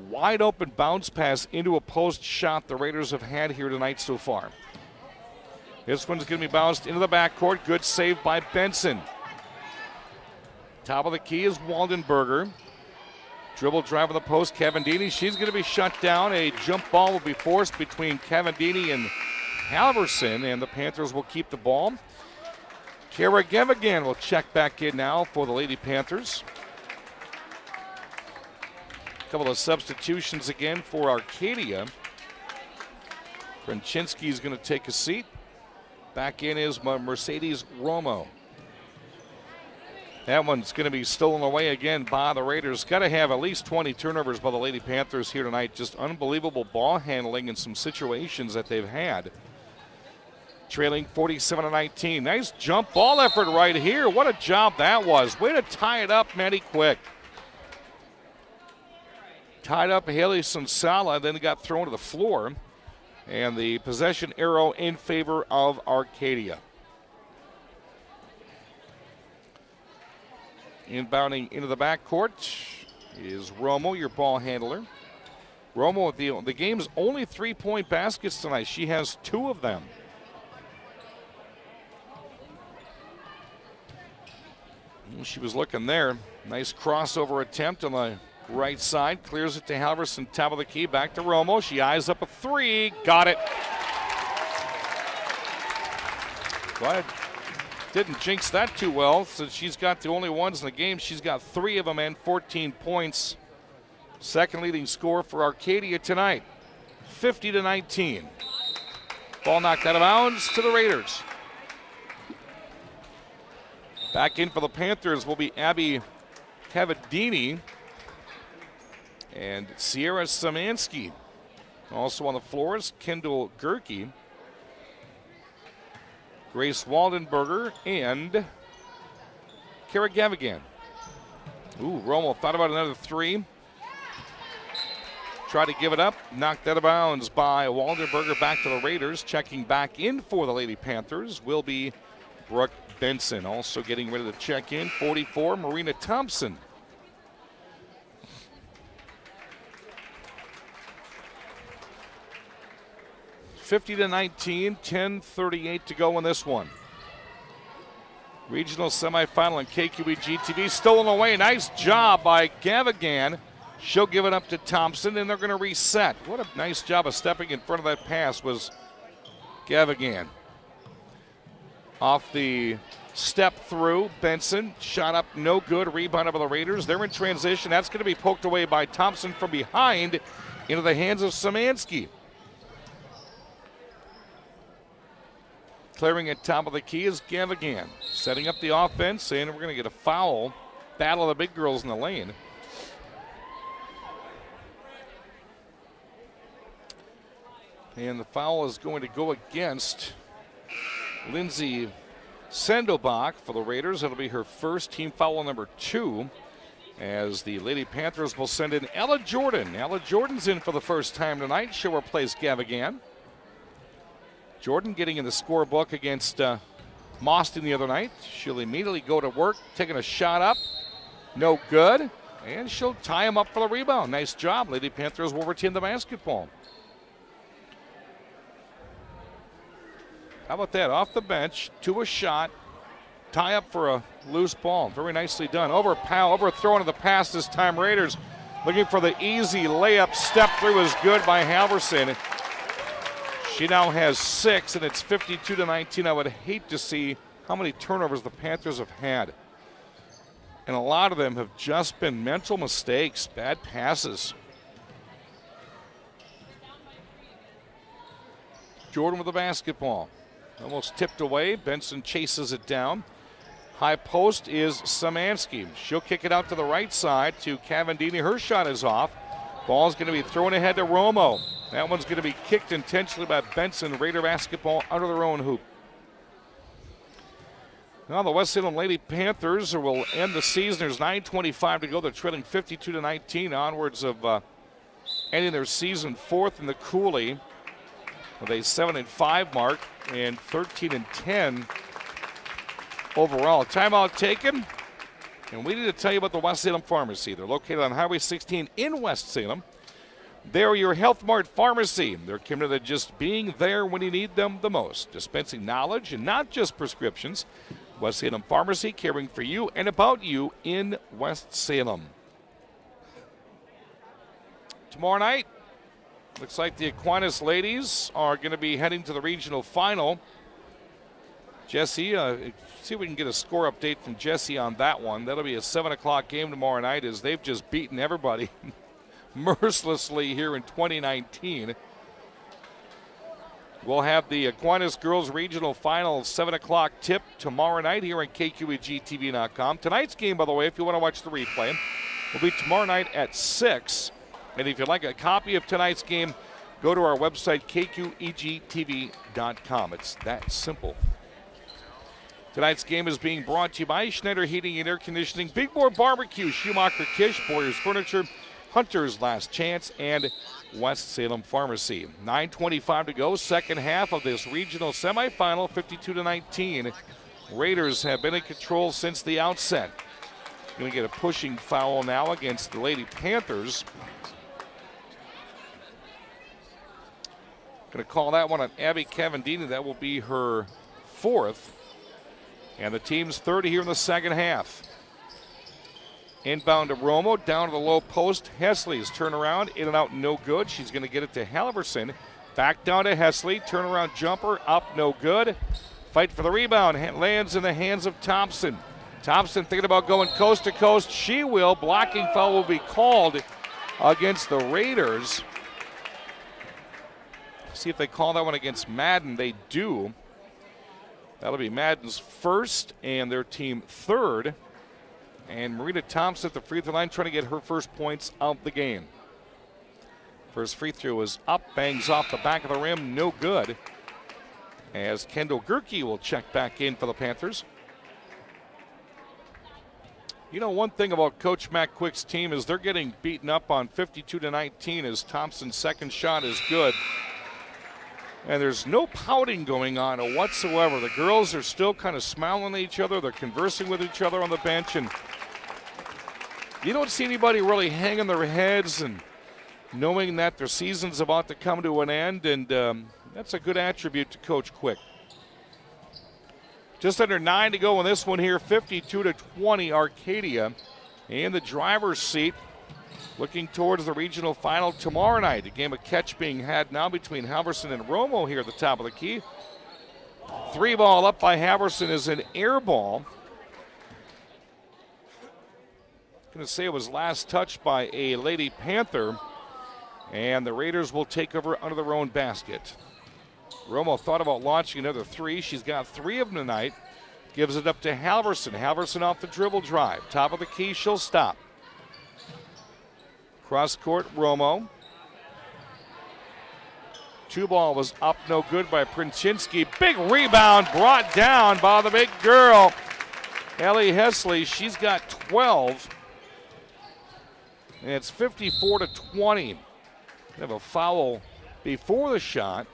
wide open bounce pass into a post shot the Raiders have had here tonight so far. This one's going to be bounced into the backcourt. Good save by Benson. Top of the key is Waldenberger. Dribble drive on the post, Cavendini. She's going to be shut down. A jump ball will be forced between Cavendini and Halverson, and the Panthers will keep the ball. Kara Gevigan will check back in now for the Lady Panthers. A couple of substitutions again for Arcadia. Krenczynski is going to take a seat. Back in is Mercedes Romo. That one's going to be stolen away again by the Raiders. Got to have at least 20 turnovers by the Lady Panthers here tonight. Just unbelievable ball handling in some situations that they've had. Trailing 47-19. Nice jump ball effort right here. What a job that was. Way to tie it up mighty quick. Tied up Haley Sonsala, then got thrown to the floor. And the possession arrow in favor of Arcadia. Inbounding into the backcourt is Romo, your ball handler. Romo with the game's only 3-point baskets tonight. She has 2 of them. She was looking there. Nice crossover attempt on the right side. Clears it to Halverson, top of the key. Back to Romo. She eyes up a 3. Got it. Glad didn't jinx that too well, since she's got the only ones in the game. She's got 3 of them and 14 points. Second leading score for Arcadia tonight. 50-19. Ball knocked out of bounds to the Raiders. Back in for the Panthers will be Abby Cavadini and Sierra Samansky. Also on the floors, Kendall Gerke, Grace Waldenberger, and Kara Gavigan. Ooh, Romo thought about another 3. Tried to give it up, knocked out of bounds by Waldenberger. Back to the Raiders. Checking back in for the Lady Panthers will be Brooke Benson. Also getting ready to check in, 44, Marina Thompson. (50-19), 10:38 to go in this one. Regional semifinal on KQEG TV. Stolen away. Nice job by Gavigan. She'll give it up to Thompson, and they're going to reset. What a nice job of stepping in front of that pass was Gavigan. Off the step through, Benson. Shot up, no good. Rebound by the Raiders. They're in transition. That's going to be poked away by Thompson from behind into the hands of Samansky. Clearing at top of the key is Gavigan. Setting up the offense, and we're going to get a foul. Battle of the big girls in the lane. And the foul is going to go against Lindsay Sandorbach for the Raiders. That'll be her first, team foul number 2, as the Lady Panthers will send in Ella Jordan. Ella Jordan's in for the first time tonight. She'll replace Gavigan. Jordan getting in the scorebook against Mauston the other night. She'll immediately go to work, taking a shot up. No good. And she'll tie him up for the rebound. Nice job. Lady Panthers will retain the basketball. How about that? Off the bench to a shot. Tie up for a loose ball. Very nicely done. Overthrown to the pass this time. Raiders looking for the easy layup. Step through is good by Halverson. She now has 6, and it's 52-19. I would hate to see how many turnovers the Panthers have had. And a lot of them have just been mental mistakes, bad passes. Jordan with the basketball. Almost tipped away. Benson chases it down. High post is Samansky. She'll kick it out to the right side to Cavandini. Her shot is off. Ball's going to be thrown ahead to Romo. That one's going to be kicked intentionally by Benson. Raider basketball under their own hoop. Now the West Salem Lady Panthers will end the season. There's 9:25 to go. They're trailing 52-19, onwards of ending their season 4th in the Cooley with a 7-5 mark and 13-10 overall. Timeout taken. And we need to tell you about the West Salem Pharmacy. They're located on Highway 16 in West Salem. They're your Health Mart pharmacy. They're committed to just being there when you need them the most. Dispensing knowledge and not just prescriptions. West Salem Pharmacy, caring for you and about you in West Salem. Tomorrow night, looks like the Aquinas ladies are going to be heading to the regional final. Jesse, see if we can get a score update from Jesse on that one. That'll be a 7 o'clock game tomorrow night, as they've just beaten everybody mercilessly here in 2019. We'll have the Aquinas Girls Regional Final 7 o'clock tip tomorrow night here on KQEGTV.com. Tonight's game, by the way, if you want to watch the replay, will be tomorrow night at 6. And if you'd like a copy of tonight's game, go to our website, KQEGTV.com. It's that simple. Tonight's game is being brought to you by Schneider Heating and Air Conditioning, Big Boar Barbecue, Schumacher Kish, Boyer's Furniture, Hunter's Last Chance, and West Salem Pharmacy. 9:25 to go, second half of this regional semifinal, 52-19. Raiders have been in control since the outset. Going to get a pushing foul now against the Lady Panthers. Going to call that one on Abby Cavendini. That will be her 4th. And the team's 30 here in the second half. Inbound to Romo, down to the low post. Hesley's turnaround, in and out, no good. She's going to get it to Halverson. Back down to Hesley, turnaround jumper, up, no good. Fight for the rebound, lands in the hands of Thompson. Thompson thinking about going coast to coast. She will. Blocking foul will be called against the Raiders. See if they call that one against Madden. They do. That'll be Madden's first and their team 3rd. And Marita Thompson at the free throw line trying to get her first points of the game. First free throw is up, bangs off the back of the rim, no good. As Kendall Gerke will check back in for the Panthers. You know, one thing about Coach Matt Quick's team is they're getting beaten up on 52-19 as Thompson's second shot is good. And there's no pouting going on whatsoever. The girls are still kind of smiling at each other. They're conversing with each other on the bench. And you don't see anybody really hanging their heads and knowing that their season's about to come to an end. And that's a good attribute to Coach Quick. Just under 9 to go in this one here. 52-20 Arcadia in the driver's seat. Looking towards the regional final tomorrow night. A game of catch being had now between Halverson and Romo here at the top of the key. 3 ball up by Halverson is an air ball. Going to say it was last touched by a Lady Panther. And the Raiders will take over under their own basket. Romo thought about launching another 3. She's got 3 of them tonight. Gives it up to Halverson. Halverson off the dribble drive. Top of the key, she'll stop. Cross court, Romo. 2 ball was up, no good by Princzynski. Big rebound brought down by the big girl, Ellie Hesley. She's got 12. And it's 54-20. They have a foul before the shot.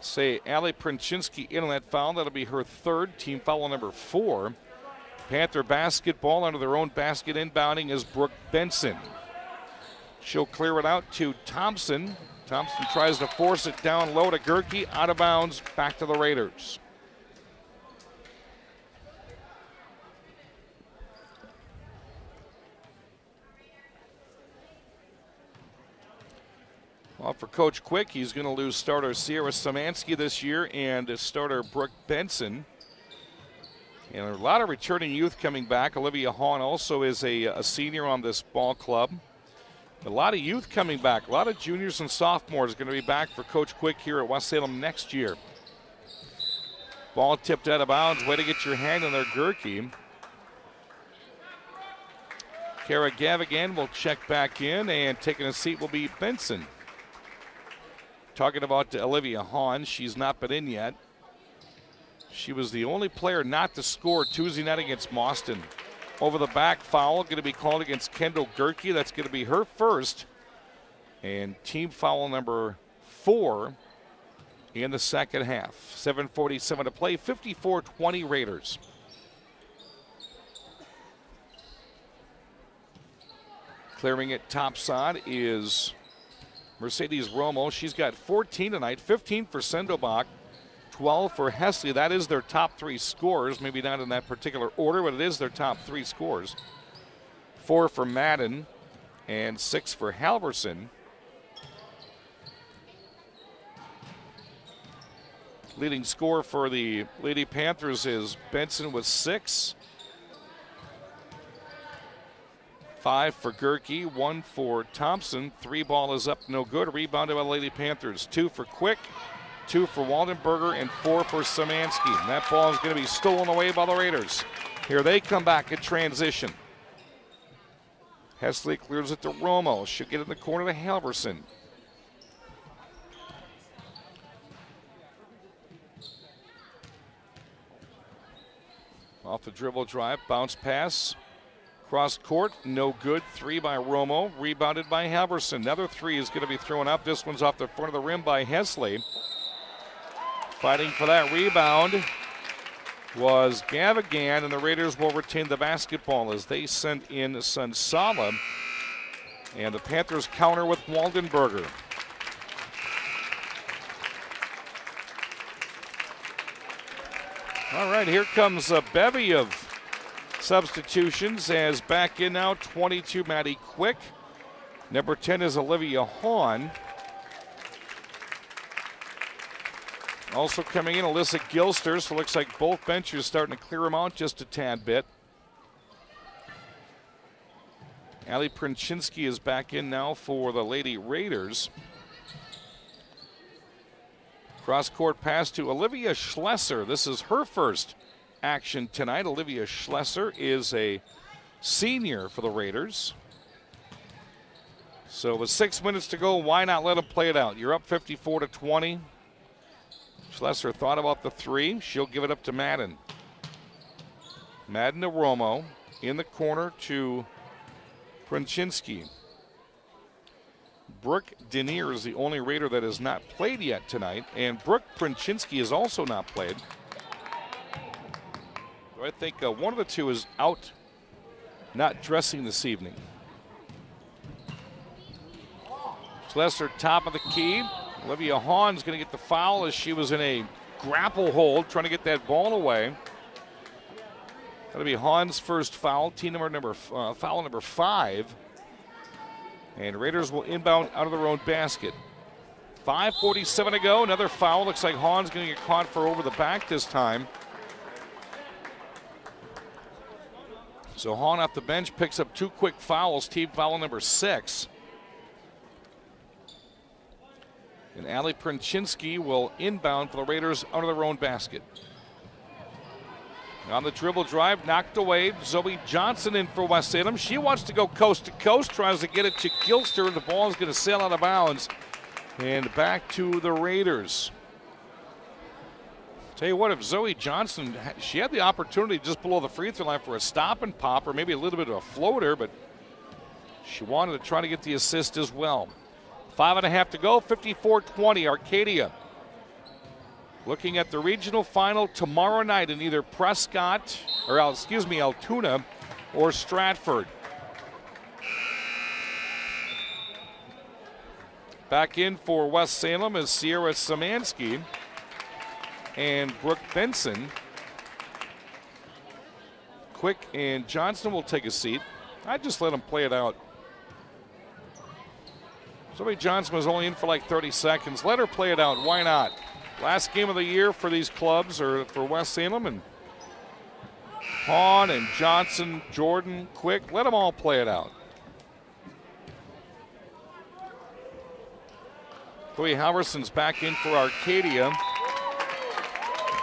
Say Allie Princzynski in on that foul. That'll be her 3rd, team foul number 4. Panther basketball under their own basket. Inbounding is Brooke Benson. She'll clear it out to Thompson. Thompson tries to force it down low to Gerke. Out of bounds, back to the Raiders. Well, for Coach Quick, he's going to lose starter Sierra Szymanski this year and starter Brooke Benson. And a lot of returning youth coming back. Olivia Hahn also is a senior on this ball club. A lot of youth coming back. A lot of juniors and sophomores going to be back for Coach Quick here at West Salem next year. Ball tipped out of bounds. Way to get your hand on there, Gerke. Kara Gavigan will check back in, and taking a seat will be Benson. Talking about Olivia Hahn, she's not been in yet. She was the only player not to score Tuesday night against Mauston. Over the back foul going to be called against Kendall Gerke. That's going to be her first. And team foul number 4 in the second half. 7:47 to play, 54-20 Raiders. Clearing it topside is Mercedes Romo. She's got 14 tonight, 15 for Sendobach. 12 for Hesley. That is their top 3 scorers. Maybe not in that particular order, but it is their top 3 scores. 4 for Madden and 6 for Halverson. Leading scorer for the Lady Panthers is Benson with 6. 5 for Gerke, 1 for Thompson. 3 ball is up, no good. Rebounded by the Lady Panthers. 2 for Quick, 2 for Waldenberger, and 4 for Szymanski. And that ball is going to be stolen away by the Raiders. Here they come back at transition. Hesley clears it to Romo. Should get in the corner to Halverson. Off the dribble drive, bounce pass. Cross court, no good. 3 by Romo, rebounded by Halverson. Another 3 is going to be thrown up. This one's off the front of the rim by Hesley. Fighting for that rebound was Gavigan, and the Raiders will retain the basketball as they send in Salem. And the Panthers counter with Waldenberger. All right, here comes a bevy of substitutions as back in now, 22, Maddie Quick. Number 10 is Olivia Hahn. Also coming in, Alyssa Gilster, so it looks like both benches starting to clear them out just a tad bit. Ali Princhinsky is back in now for the Lady Raiders. Cross-court pass to Olivia Schlesser. This is her first action tonight. Olivia Schlesser is a senior for the Raiders. So with 6 minutes to go, why not let them play it out? You're up 54-20. Schlesser thought about the 3. She'll give it up to Madden. Madden to Romo. In the corner to Princhinsky. Brooke Denier is the only Raider that has not played yet tonight, and Brooke Princhinsky has also not played. So I think one of the two is out, not dressing this evening. Schlesser, top of the key. Olivia Hahn's going to get the foul as she was in a grapple hold, trying to get that ball away. That'll be Hahn's first foul, foul number 5. And Raiders will inbound out of their own basket. 5:47 to go. Another foul. Looks like Hahn's going to get caught for over the back this time. So Hahn off the bench picks up 2 quick fouls. Team foul number 6. And Ali Princhinsky will inbound for the Raiders out of their own basket. On the dribble drive, knocked away. Zoe Johnson in for West Salem. She wants to go coast to coast, tries to get it to Gilster. The ball is going to sail out of bounds. And back to the Raiders. Tell you what, if Zoe Johnson, she had the opportunity just below the free throw line for a stop and pop or maybe a little bit of a floater, but she wanted to try to get the assist as well. 5.5 to go, 54-20, Arcadia. Looking at the regional final tomorrow night in either Altoona or Stratford. Back in for West Salem is Sierra Szymanski and Brooke Benson. Quick and Johnson will take a seat. I'd just let them play it out. Zoe Johnson was only in for like 30 seconds. Let her play it out. Why not? Last game of the year for these clubs, or for West Salem, and Hahn and Johnson, Jordan, Quick, let them all play it out. Chloe Halverson's back in for Arcadia.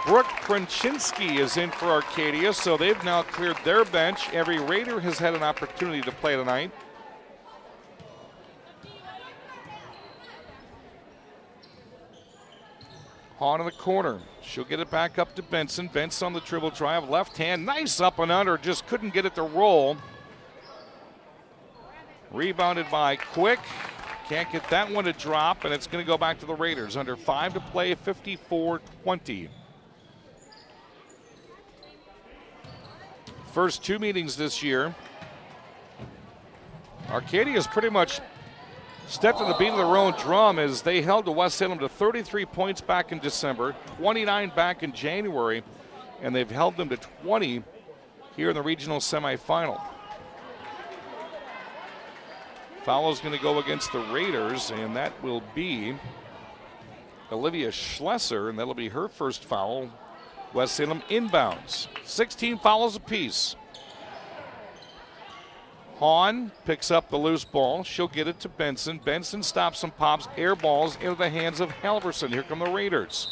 Brooke Princhinsky is in for Arcadia, so they've now cleared their bench. Every Raider has had an opportunity to play tonight. Hahn in the corner. She'll get it back up to Benson. Benson on the dribble drive, left hand. Nice up and under, just couldn't get it to roll. Rebounded by Quick. Can't get that one to drop, and it's going to go back to the Raiders. Under 5 to play, 54-20. First 2 meetings this year. Arcadia's pretty much stepped to the beat of their own drum as they held the West Salem to 33 points back in December, 29 back in January, and they've held them to 20 here in the regional semifinal. Foul is going to go against the Raiders, and that will be Olivia Schlesser, and that'll be her first foul. West Salem inbounds. 16 fouls apiece. Hahn picks up the loose ball. She'll get it to Benson. Benson stops and pops air balls into the hands of Halverson. Here come the Raiders.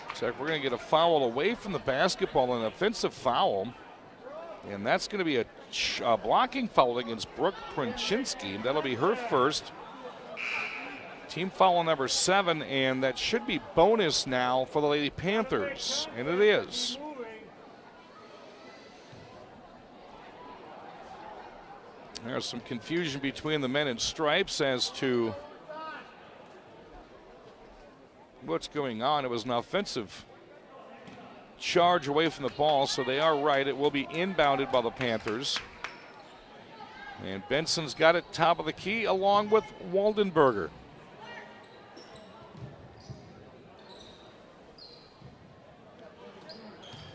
Looks like we're going to get a foul away from the basketball, an offensive foul. And that's going to be a blocking foul against Brooke Princhinsky. That'll be her first. Team foul number 7, and that should be bonus now for the Lady Panthers, and it is. There's some confusion between the men in stripes as to what's going on. It was an offensive charge away from the ball, so they are right. It will be inbounded by the Panthers. And Benson's got it top of the key along with Waldenberger.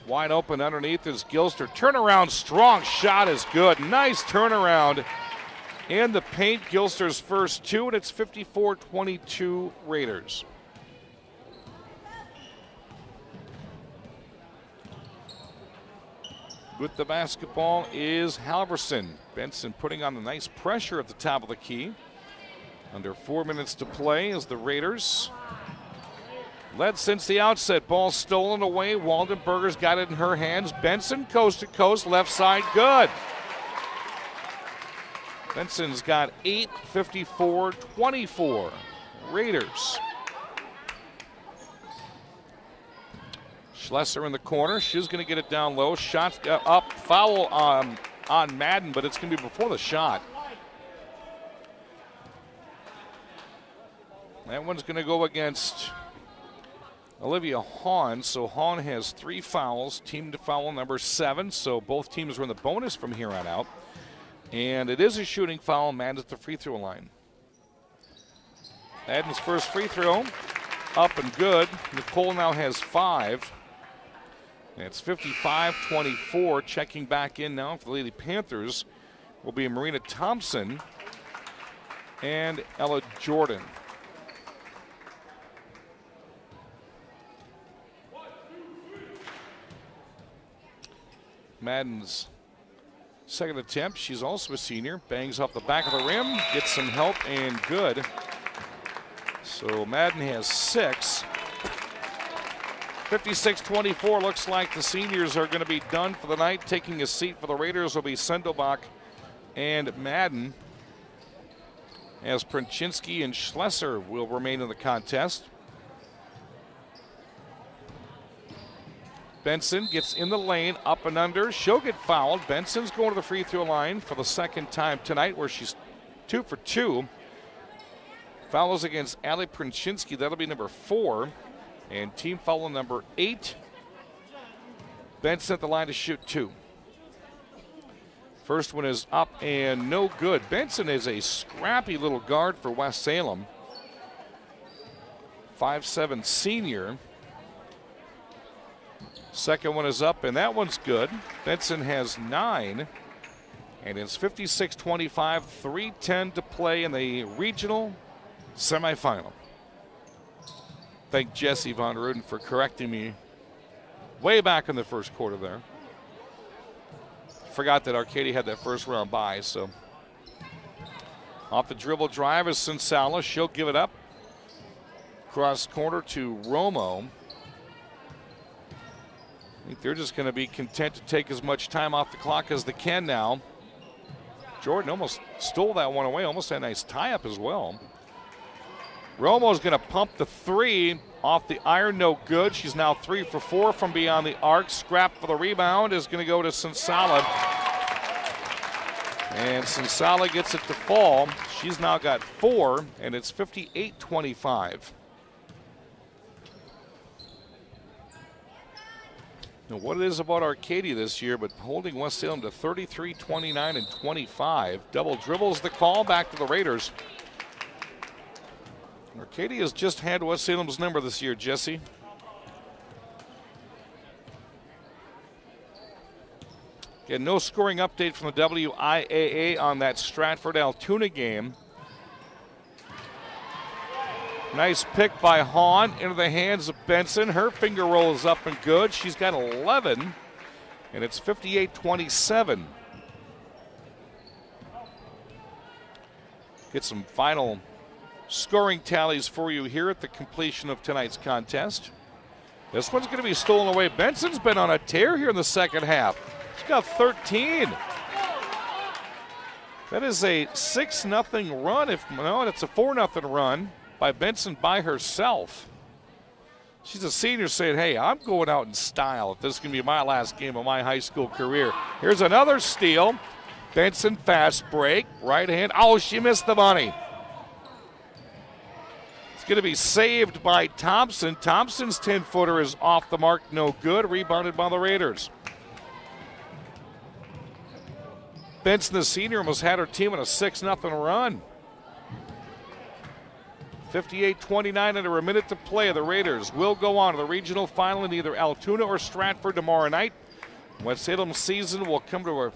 Wide open underneath is Gilster. Turnaround, strong shot is good. Nice turnaround in the paint. Gilster's first 2, and it's 54-22 Raiders. With the basketball is Halverson. Benson putting on the nice pressure at the top of the key. Under 4 minutes to play as the Raiders led since the outset. Ball stolen away. Waldenberger's got it in her hands. Benson coast to coast, left side, good. Benson's got 8, 54-24. Raiders. Schlesser in the corner. She's going to get it down low. Shot up. Foul on Madden, but it's going to be before the shot. That one's going to go against Olivia Hahn. So Hahn has 3 fouls. Team to foul number 7. So both teams are in the bonus from here on out. And it is a shooting foul. Madden's at the free throw line. Madden's first free throw up and good. Nicole now has 5. It's 55-24. Checking back in now for the Lady Panthers will be Marina Thompson and Ella Jordan. Madden's second attempt. She's also a senior. Bangs off the back of the rim. Gets some help and good. So Madden has 6. 56-24. Looks like the seniors are going to be done for the night. Taking a seat for the Raiders will be Sendelbach and Madden, as Princhinsky and Schlesser will remain in the contest. Benson gets in the lane, up and under. She'll get fouled. Benson's going to the free throw line for the second time tonight, where she's 2 for 2. Fouls against Allie Princhinsky. That'll be number 4. And team foul number 8. Benson at the line to shoot 2. First one is up and no good. Benson is a scrappy little guard for West Salem. 5'7" senior. Second one is up, and that one's good. Benson has 9, and it's 56-25, 3:10 to play in the regional semifinal. Thank Jesse Von Ruden for correcting me way back in the first quarter there. Forgot that Arcadia had that first round bye, so. Off the dribble drive is Sensala. She'll give it up. Cross corner to Romo. I think they're just going to be content to take as much time off the clock as they can now. Jordan almost stole that one away, almost had a nice tie-up as well. Romo's going to pump the 3 off the iron, no good. She's now 3 for 4 from beyond the arc. Scrap for the rebound is going to go to Sensala. And Sensala gets it to fall. She's now got 4, and it's 58-25. Now, what it is about Arcadia this year, but holding West Salem to 33, 29, and 25. Double dribbles the call, back to the Raiders. Arcadia has just had West Salem's number this year, Jesse. Again, no scoring update from the WIAA on that Stratford-Altoona game. Nice pick by Hahn into the hands of Benson. Her finger roll is up and good. She's got 11, and it's 58-27. Get some final scoring tallies for you here at the completion of tonight's contest. This one's going to be stolen away. Benson's been on a tear here in the second half. She's got 13. That is a 6-0 run. It's a 4-0 run by Benson by herself. She's a senior saying, hey, I'm going out in style if this is going to be my last game of my high school career. Here's another steal. Benson fast break, right hand. Oh, she missed the money. It's going to be saved by Thompson. Thompson's 10-footer is off the mark, no good. Rebounded by the Raiders. Benson, the senior, almost had her team in a 6-0 run. 58-29 under a minute to play. The Raiders will go on to the regional final in either Altoona or Stratford tomorrow night. West Salem's season will come to an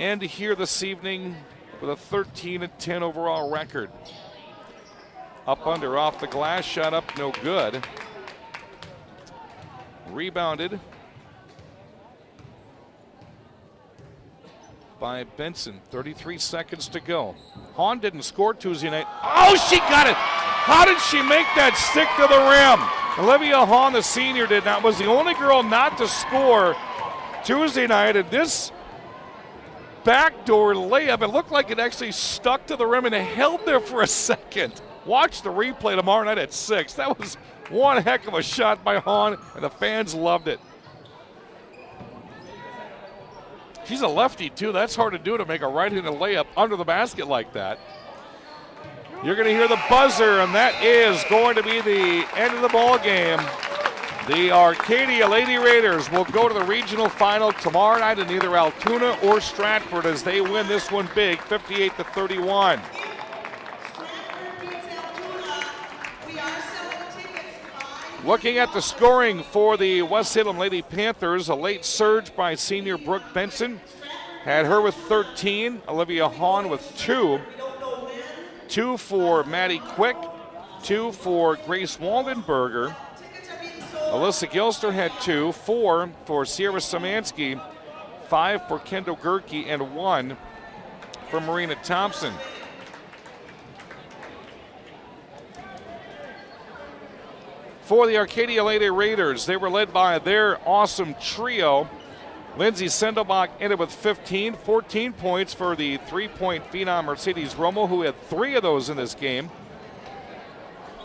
end here this evening with a 13-10 overall record. Up under, off the glass, shot up, no good. Rebounded by Benson. 33 seconds to go. Hahn didn't score Tuesday night. Oh, she got it! How did she make that stick to the rim? Olivia Hahn, the senior, did not. Was the only girl not to score Tuesday night. And this backdoor layup, it looked like it actually stuck to the rim and it held there for a second. Watch the replay tomorrow night at 6. That was one heck of a shot by Hahn, and the fans loved it. She's a lefty, too. That's hard to do, to make a right-handed layup under the basket like that. You're going to hear the buzzer, and that is going to be the end of the ball game. The Arcadia Lady Raiders will go to the regional final tomorrow night in either Altoona or Stratford as they win this one big, 58-31. Looking at the scoring for the West Salem Lady Panthers, a late surge by senior Brooke Benson. Had her with 13, Olivia Hahn with 2. 2 for Maddie Quick, 2 for Grace Waldenberger. Alyssa Gilster had 2, 4 for Sierra Szymanski, 5 for Kendall Gerke, and 1 for Marina Thompson. For the Arcadia Lady Raiders, they were led by their awesome trio. Lindsay Sendelbach ended with 15, 14 points for the three-point phenom Mercedes Romo, who had 3 of those in this game.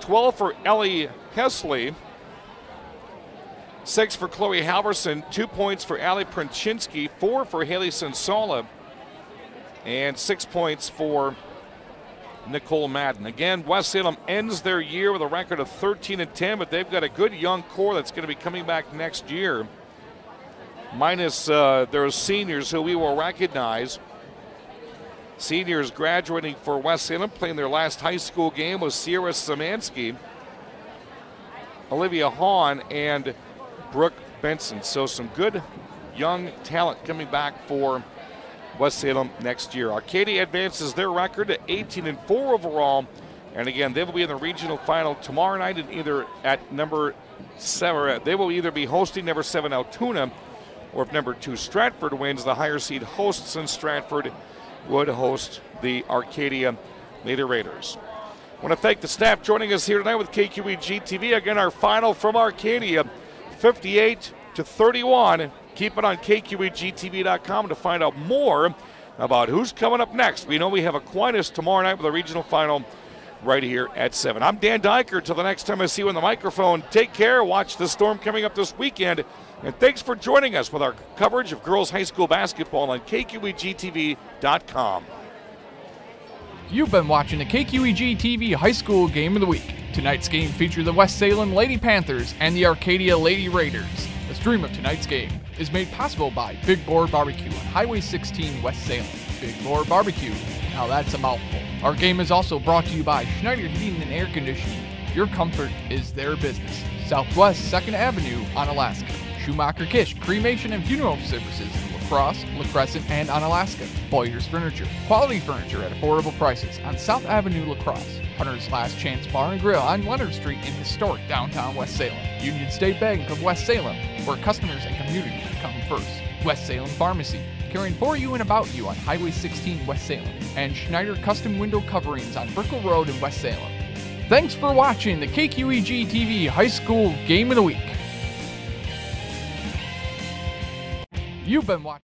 12 for Ellie Hesley. 6 for Chloe Halverson, 2 points for Ali Princhinsky, 4 for Haley Sensala, and 6 points for Nicole Madden. Again, West Salem ends their year with a record of 13-10, but they've got a good young core that's going to be coming back next year, minus their seniors who we will recognize. Seniors graduating for West Salem, playing their last high school game was Sierra Szymanski, Olivia Hahn, and Brooke Benson. So some good young talent coming back for West Salem next year. Arcadia advances their record to 18-4 overall. And again, they will be in the regional final tomorrow night in either at number 7. They will either be hosting number 7 Altoona, or if number 2 Stratford wins, the higher seed hosts in Stratford would host the Arcadia Lady Raiders. I want to thank the staff joining us here tonight with KQEG TV. Again, our final from Arcadia, 58-31. Keep it on KQEGTV.com to find out more about who's coming up next. We know we have Aquinas tomorrow night with a regional final right here at 7. I'm Dan Dyker. Till the next time I see you on the microphone, take care. Watch the Storm coming up this weekend. And thanks for joining us with our coverage of girls high school basketball on KQEGTV.com. You've been watching the KQEG TV High School Game of the Week. Tonight's game featured the West Salem Lady Panthers and the Arcadia Lady Raiders. The stream of tonight's game is made possible by Big Boar Barbecue on Highway 16 West Salem. Big Boar Barbecue, now that's a mouthful. Our game is also brought to you by Schneider Heating and Air Conditioning. Your comfort is their business. Southwest 2nd Avenue on Alaska. Schumacher Kish Cremation and Funeral Services in La Cross, La Crescent, and Onalaska. Boyer's Furniture. Quality furniture at affordable prices on South Avenue, La Crosse. Hunter's Last Chance Bar and Grill on Leonard Street in historic downtown West Salem. Union State Bank of West Salem, where customers and community come first. West Salem Pharmacy, caring for you and about you on Highway 16 West Salem. And Schneider Custom Window Coverings on Brickell Road in West Salem. Thanks for watching the KQEG TV High School Game of the Week. You've been watching